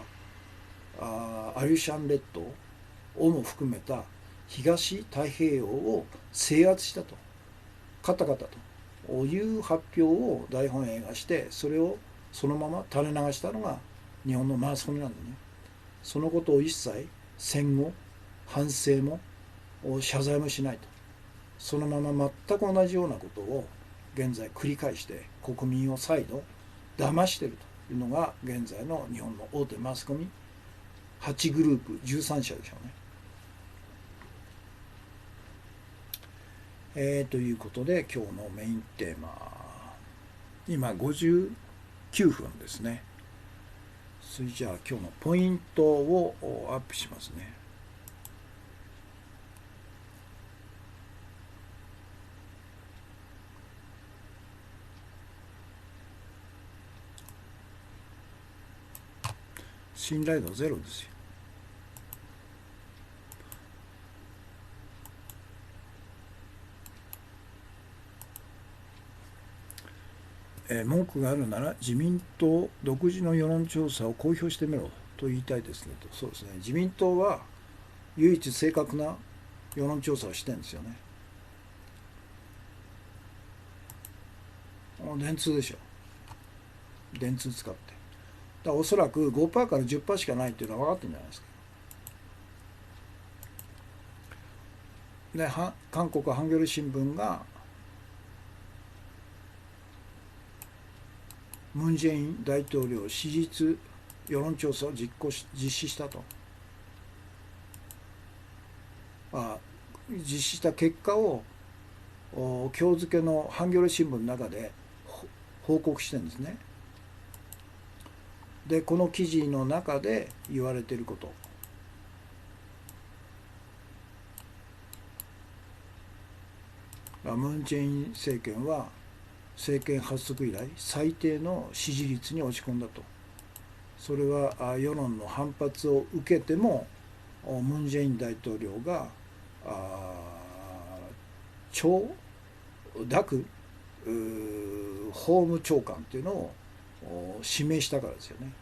アリュシャン列島をも含めた東太平洋を制圧したと、勝ったという発表を大本営がして、それをそのまま垂れ流したのが日本のマスコミなんでね。そのことを一切戦後反省も謝罪もしないと、そのまま全く同じようなことを現在繰り返して国民を再度騙しているというのが現在の日本の大手マスコミ8グループ13社でしょうね。ということで今日のメインテーマ、今59分ですね。それじゃあ今日のポイントをアップしますね。信頼度ゼロですよ。文句があるなら自民党独自の世論調査を公表してみろと言いたいですねと。そうですね、自民党は唯一正確な世論調査をしてるんですよね。電通でしょ。電通使って。だからおそらく5%から10%しかないっていうのは分かってるんじゃないですか。で、韓国ハンギョレ新聞がムン・ジェイン大統領支持率世論調査を実施したと。実施した結果を今日付のハンギョレ新聞の中で報告してるんですね。でこの記事の中で言われていること、ムン・ジェイン政権は政権発足以来最低の支持率に落ち込んだと。それは世論の反発を受けてもムン・ジェイン大統領がチョ・ダク法務長官というのを指名したからですよね。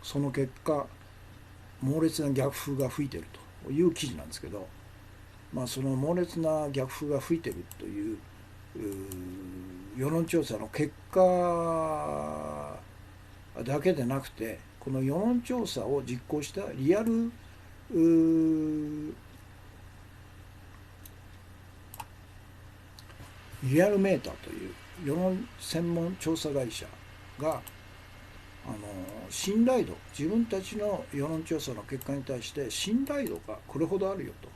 その結果猛烈な逆風が吹いているという記事なんですけど、その猛烈な逆風が吹いているという世論調査の結果だけでなくて、この世論調査を実行したリアルメーターという世論専門調査会社が信頼度、自分たちの世論調査の結果に対して信頼度がこれほどあるよと、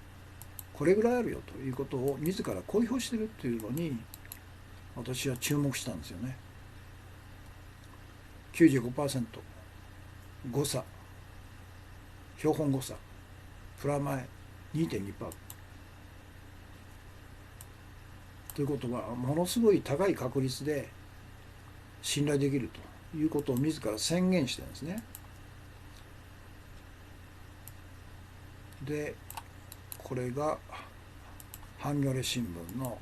これぐらいあるよということを自ら公表しているっていうのに私は注目したんですよね。95%、誤差、標本誤差、プラマイ 2.2%ということはものすごい高い確率で信頼できるということを自ら宣言してるんですね。でこれがハンギョレ新聞の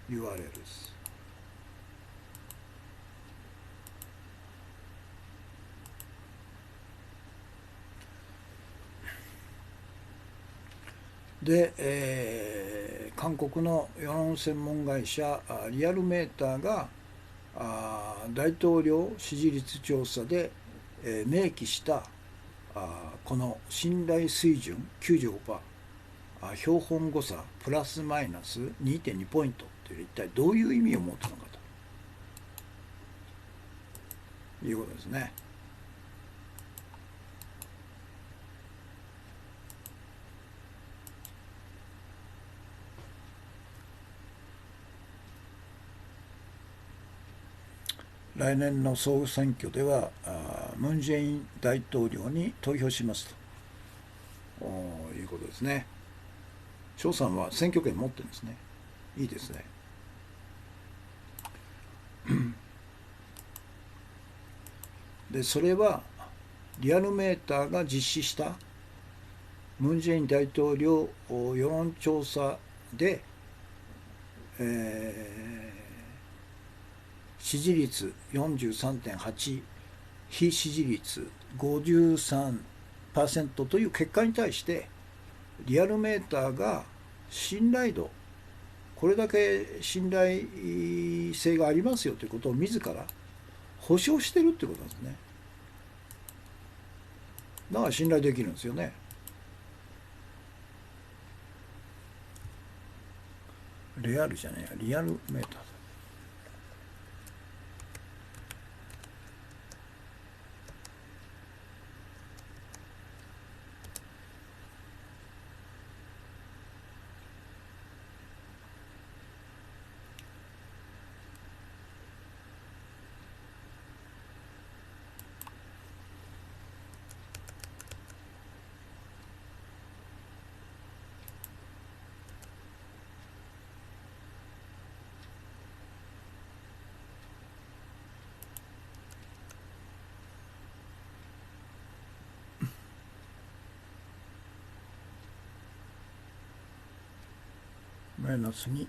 URL です。で、韓国の世論専門会社リアルメーターが大統領支持率調査で、明記したこの信頼水準 95%、標本誤差プラスマイナス 2.2 ポイントという一体どういう意味を持つのかということですね。来年の総選挙ではムン・ジェイン大統領に投票しますということですね。張さんは選挙権持ってるんですね。いいですね。でそれはリアルメーターが実施したムン・ジェイン大統領世論調査で、支持率 43.8、非支持率 53% という結果に対してリアルメーターが信頼度、これだけ信頼性がありますよということを自ら保証してるってことなんですね。だから信頼できるんですよね。レアルじゃねえや、リアルメーターだ。マイナス2。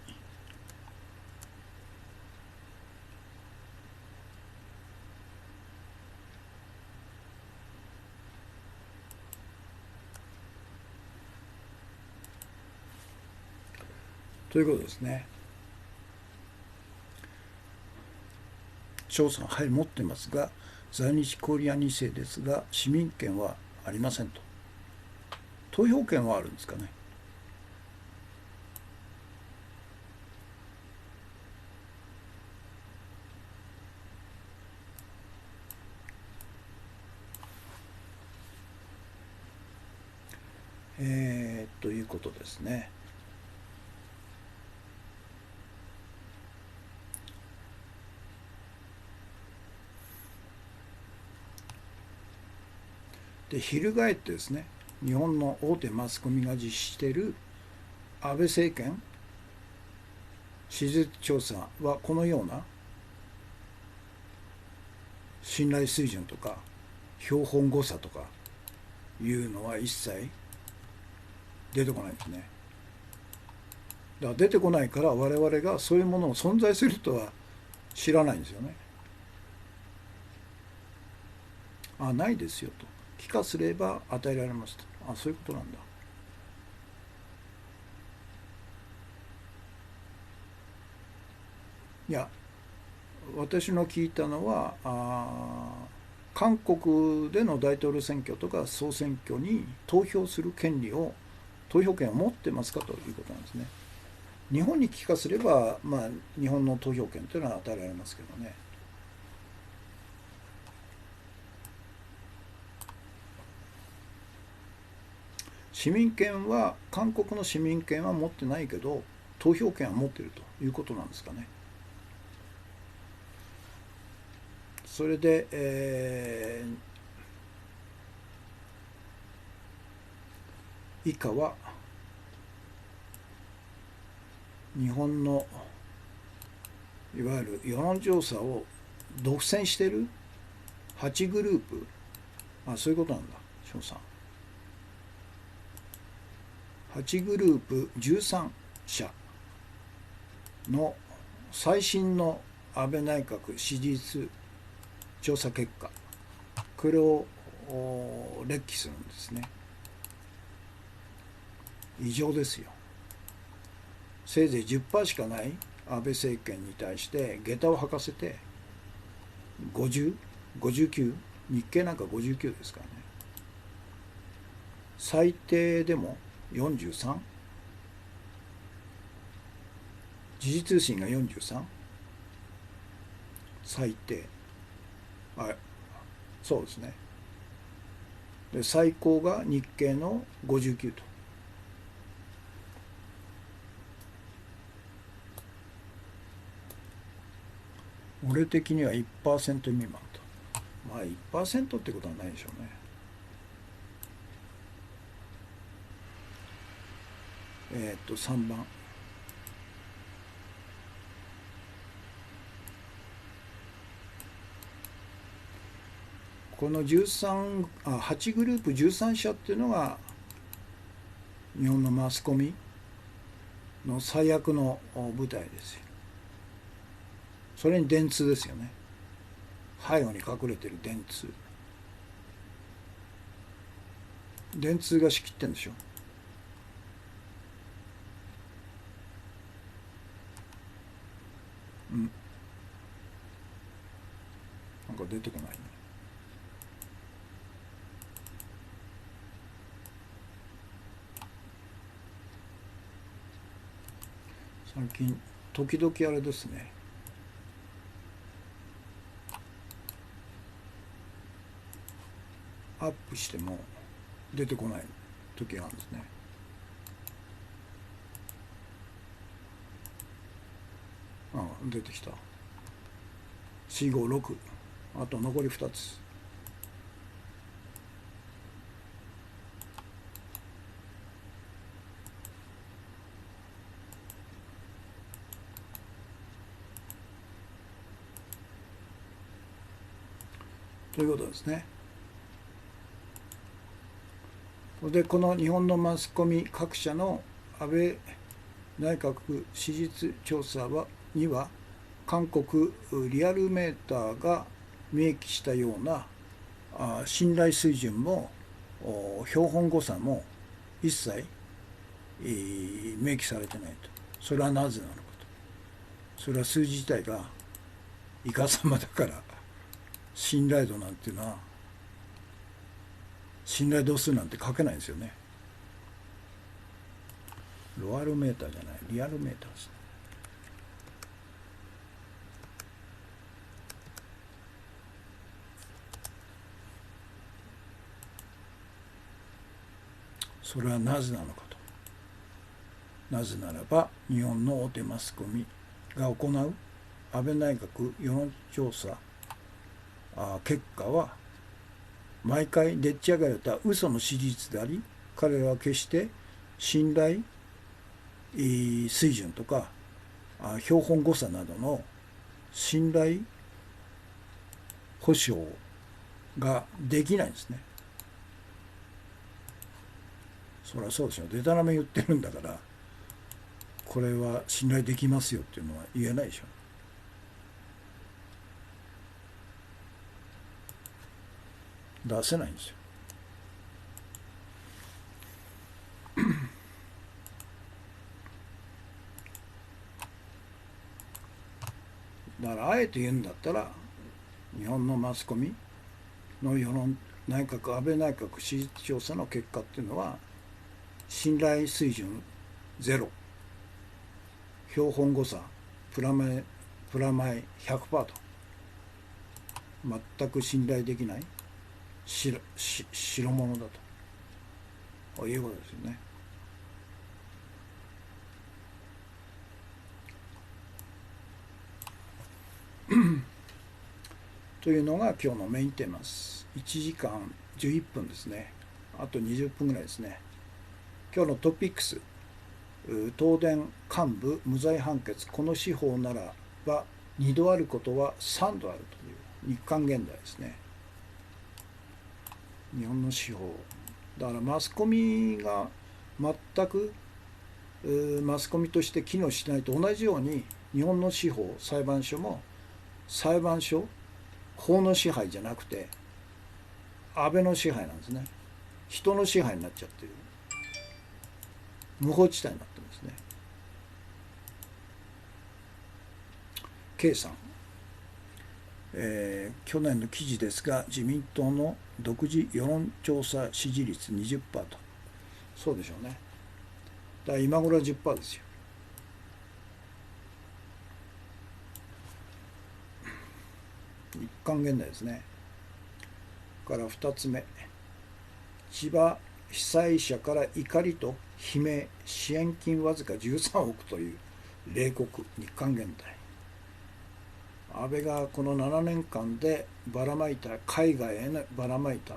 ということですね。調査はい持ってますが在日コリア2世ですが市民権はありませんと。投票権はあるんですかね。ということですね。で翻ってですね、日本の大手マスコミが実施している安倍政権支持率調査はこのような信頼水準とか標本誤差とかいうのは一切出てこないんですね。だから出てこないから我々がそういうものを存在するとは知らないんですよね。あ、ないですよと。帰化すれば与えられますと。あ、そういうことなんだ。いや、私の聞いたのは韓国での大統領選挙とか総選挙に投票する権利を投票権を持ってますかということなんですね。日本に帰化すれば、まあ、日本の投票権というのは与えられますけどね。市民権は韓国の市民権は持ってないけど投票権は持っているということなんですかね。それで、以下は日本のいわゆる世論調査を独占している8グループ、あ、そういうことなんだ、翔さん。8グループ13社の最新の安倍内閣支持率調査結果、これを列記するんですね。異常ですよ。せいぜい 10% しかない安倍政権に対して下駄を履かせて50、59、日経なんか59ですからね。最低でも 43、時事通信が 43、最低、あ、そうですね。で最高が日経の59と。俺的には 1% 未満と。まあ 1% ってことはないでしょうね。3番。この8グループ13社っていうのが日本のマスコミの最悪の舞台ですよ。それに電通ですよね。背後に隠れてる電通。電通が仕切ってんでしょ。うん。なんか出てこないね。最近時々あれですね。アップしても出てこない時があるんですね。あ、出てきた。456、あと残り2つ。ということですね。でこの日本のマスコミ各社の安倍内閣支持率調査には韓国リアルメーターが明記したような信頼水準も標本誤差も一切明記されてないと。それはなぜなのかと。それは数字自体がイカ様だから信頼度なんていうのは信頼度数なんて書けないんですよね。ロアルメーターじゃない、リアルメーターですね。それはなぜなのかと。なぜならば日本の大手マスコミが行う安倍内閣世論調査結果は毎回でっち上げられた嘘の支持率であり、彼らは決して信頼水準とか標本誤差などの信頼保証ができないんですね。そりゃそうでしょ。でたらめ言ってるんだからこれは信頼できますよっていうのは言えないでしょ。出せないんですよ。だからあえて言うんだったら日本のマスコミの世論安倍内閣支持調査の結果っていうのは信頼水準ゼロ、標本誤差プラマイ100%と全く信頼できない代物だということですよね。というのが今日のメインテーマです。1時間11分ですね。あと20分ぐらいですね。今日のトピックス、東電幹部無罪判決、この司法ならば2度あることは3度あるという日刊現代ですね。日本の司法だからマスコミが全くマスコミとして機能しないと同じように日本の司法裁判所も裁判所法の支配じゃなくて安倍の支配なんですね。人の支配になっちゃってる、無法地帯になってますね。 K さん、去年の記事ですが自民党の独自世論調査支持率 20% と。そうでしょうね。だから今頃は 10% ですよ。日刊現代ですね。から2つ目、千葉被災者から怒りと悲鳴、支援金わずか13億という冷酷、日刊現代。安倍がこの7年間でばらまいた、海外へばらまいた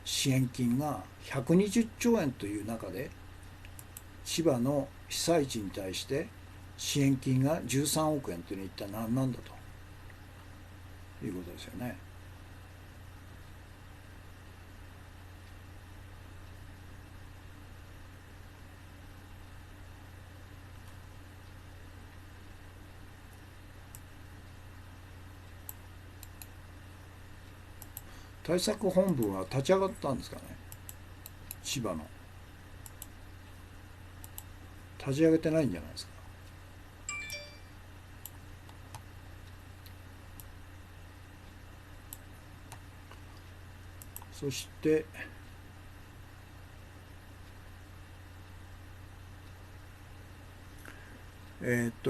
支援金が120兆円という中で千葉の被災地に対して支援金が13億円というのは一体何なんだということですよね。対策本部は立ち上がったんですかね。千葉の立ち上げてないんじゃないですか。そして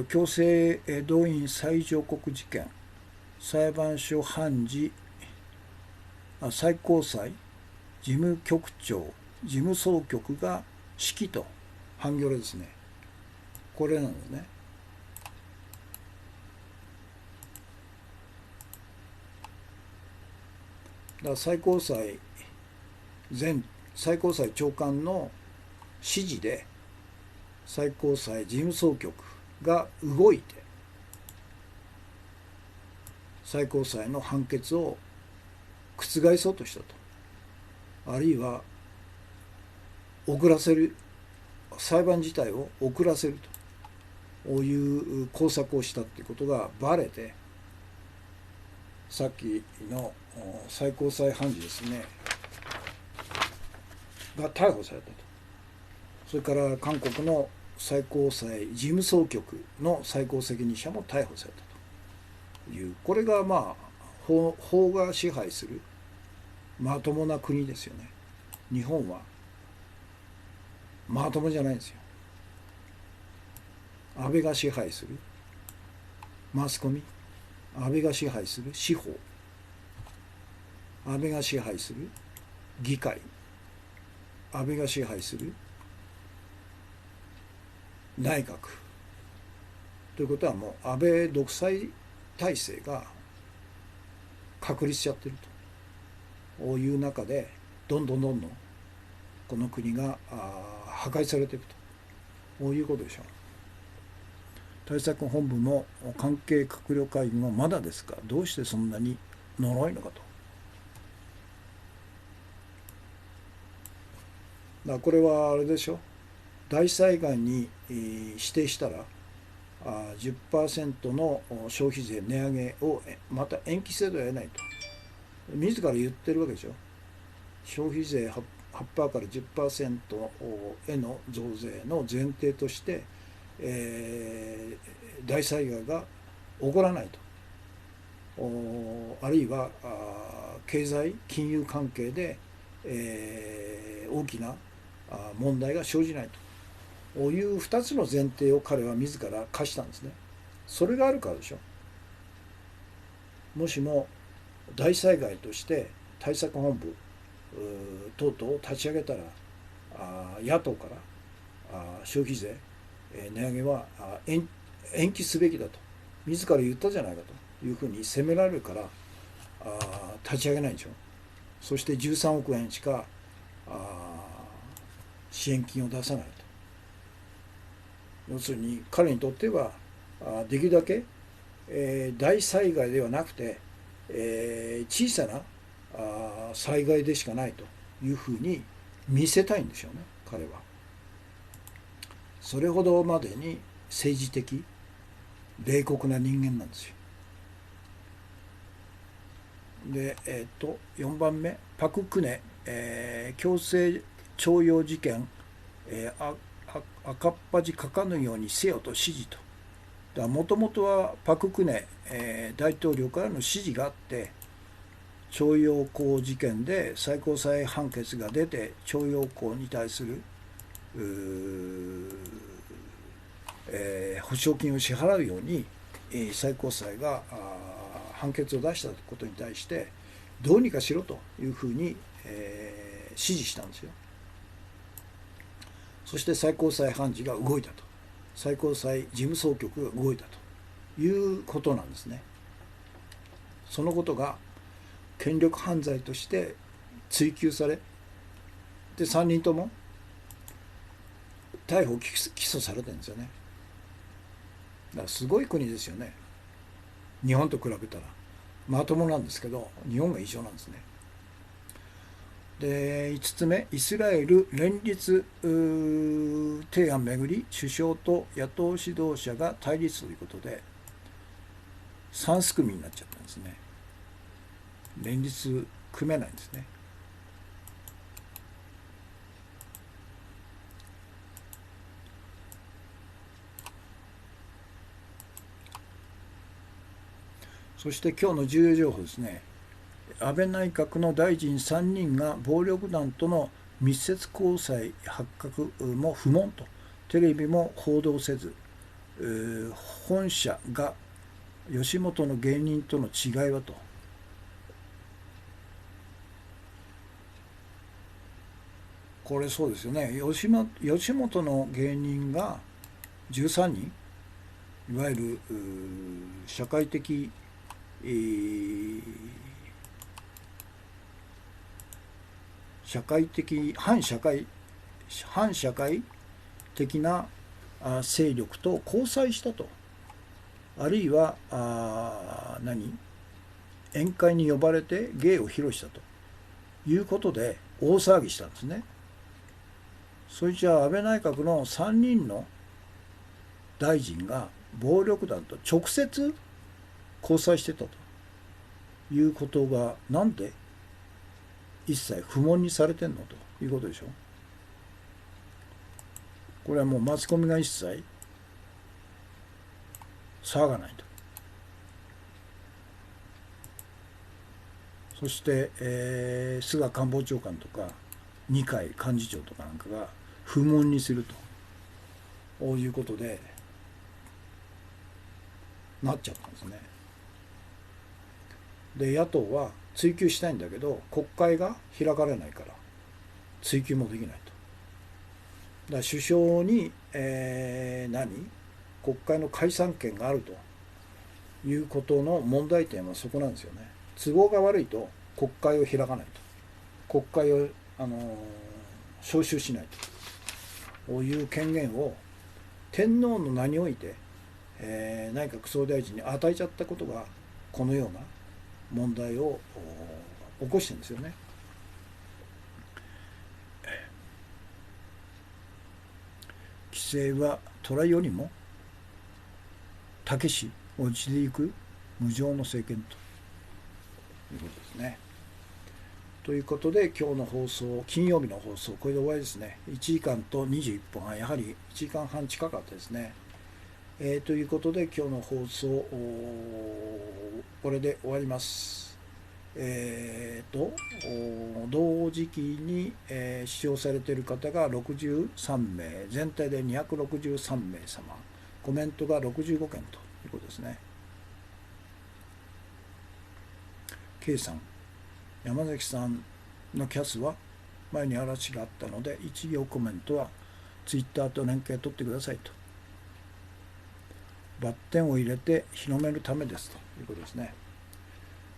強制動員再上告事件、裁判所判事最高裁事務局長事務総局が指揮とハンギョレですね。これなんですね。だから最高裁長官の指示で最高裁事務総局が動いて最高裁の判決を覆そうとしたと、あるいは遅らせる、裁判自体を遅らせるという工作をしたということがバレて、さっきの最高裁判事ですねが逮捕されたと。それから韓国の最高裁事務総局の最高責任者も逮捕されたと。いう、これがまあ法が支配するまともな国ですよね。日本はまともじゃないんですよ。安倍が支配するマスコミ、安倍が支配する司法、安倍が支配する議会、安倍が支配する内閣ということは、もう安倍独裁体制が確立しちゃってるという中で、どんどんこの国が破壊されていくということでしょう。対策本部も関係閣僚会議もまだですか、どうしてそんなに呪いのかと。だからこれはあれでしょ、大災害に指定したら10% の消費税値上げをまた延期せざるを得ないと自ら言ってるわけでしょ。消費税 8% から 10% への増税の前提として、大災害が起こらないと、あるいは経済金融関係で、大きな問題が生じないという2つの前提を彼は自ら課したんですね。それがあるからでしょ。もしも大災害として対策本部等々を立ち上げたら、野党から消費税値上げは延期すべきだと自ら言ったじゃないかというふうに責められるから、立ち上げないでしょ。そして13億円しか支援金を出さないと。要するに彼にとってはできるだけ大災害ではなくて小さな災害でしかないというふうに見せたいんでしょうね、彼は。それほどまでに政治的冷酷な人間なんですよ。で、4番目、パク・クネ、強制徴用事件、赤っ恥かかぬようにせよと指示と。もともとはパク・クネ、大統領からの指示があって、徴用工事件で最高裁判決が出て、徴用工に対する保証金を支払うように最高裁が判決を出したことに対して、どうにかしろというふうに指示したんですよ。そして最高裁判事が動いたと、最高裁事務総局が動いたということなんですね。そのことが権力犯罪として追及され、で3人とも逮捕・起訴されてるんですよね。だからすごい国ですよね。日本と比べたらまともなんですけど、日本が異常なんですね。で5つ目、イスラエル連立提案めぐり首相と野党指導者が対立ということで3すくみになっちゃったんですね。連立組めないんですね。そして今日の重要情報ですね。安倍内閣の大臣3人が暴力団との密接交際発覚も不問と、テレビも報道せず、本社が吉本の芸人との違いはと。これそうですよね。吉本の芸人が13人、いわゆる社会的、社会的反社会的な勢力と交際したと、あるいは宴会に呼ばれて芸を披露したということで大騒ぎしたんですね。それじゃあ安倍内閣の3人の大臣が暴力団と直接交際してたということがなんで一切不問にされてんのということでしょ。これはもうマスコミが一切騒がないと。そして、菅官房長官とか二階幹事長とかなんかが不問にするということでなっちゃったんですね。で野党は追及したいんだけど国会が開かれないから追及もできないと。だから首相に、国会の解散権があるということの問題点はそこなんですよね。都合が悪いと国会を開かないと、国会を、召集しないという権限を天皇の名において、内閣総理大臣に与えちゃったことがこのような問題を起こしてるんですよね。規制は虎よりも武士を地で行く無常の政権ということですね。ということで今日の放送、金曜日の放送これで終わりですね。1時間と21分半、やはり1時間半近かったですね。ということで今日の放送これで終わります。同時期に、視聴されている方が63名、全体で263名様、コメントが65件ということですね。K さん、山崎さんのキャスは前に嵐があったので一行コメントはツイッターと連携取ってくださいと。バッテンを入れて広めるためですということですね。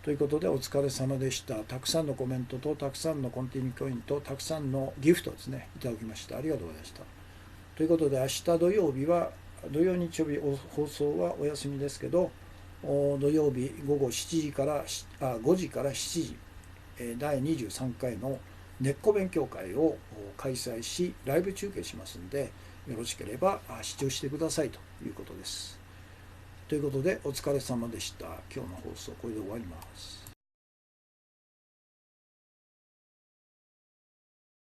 ということでお疲れ様でした。たくさんのコメントとたくさんのコンティニューコインとたくさんのギフトですねいただきました。ありがとうございました。ということで明日土曜日は土曜日曜日放送はお休みですけど、土曜日午後7時から5時から7時第23回の根っこ勉強会を開催しライブ中継しますのでよろしければ視聴してくださいということです。ということでお疲れ様でした。今日の放送これで終わります。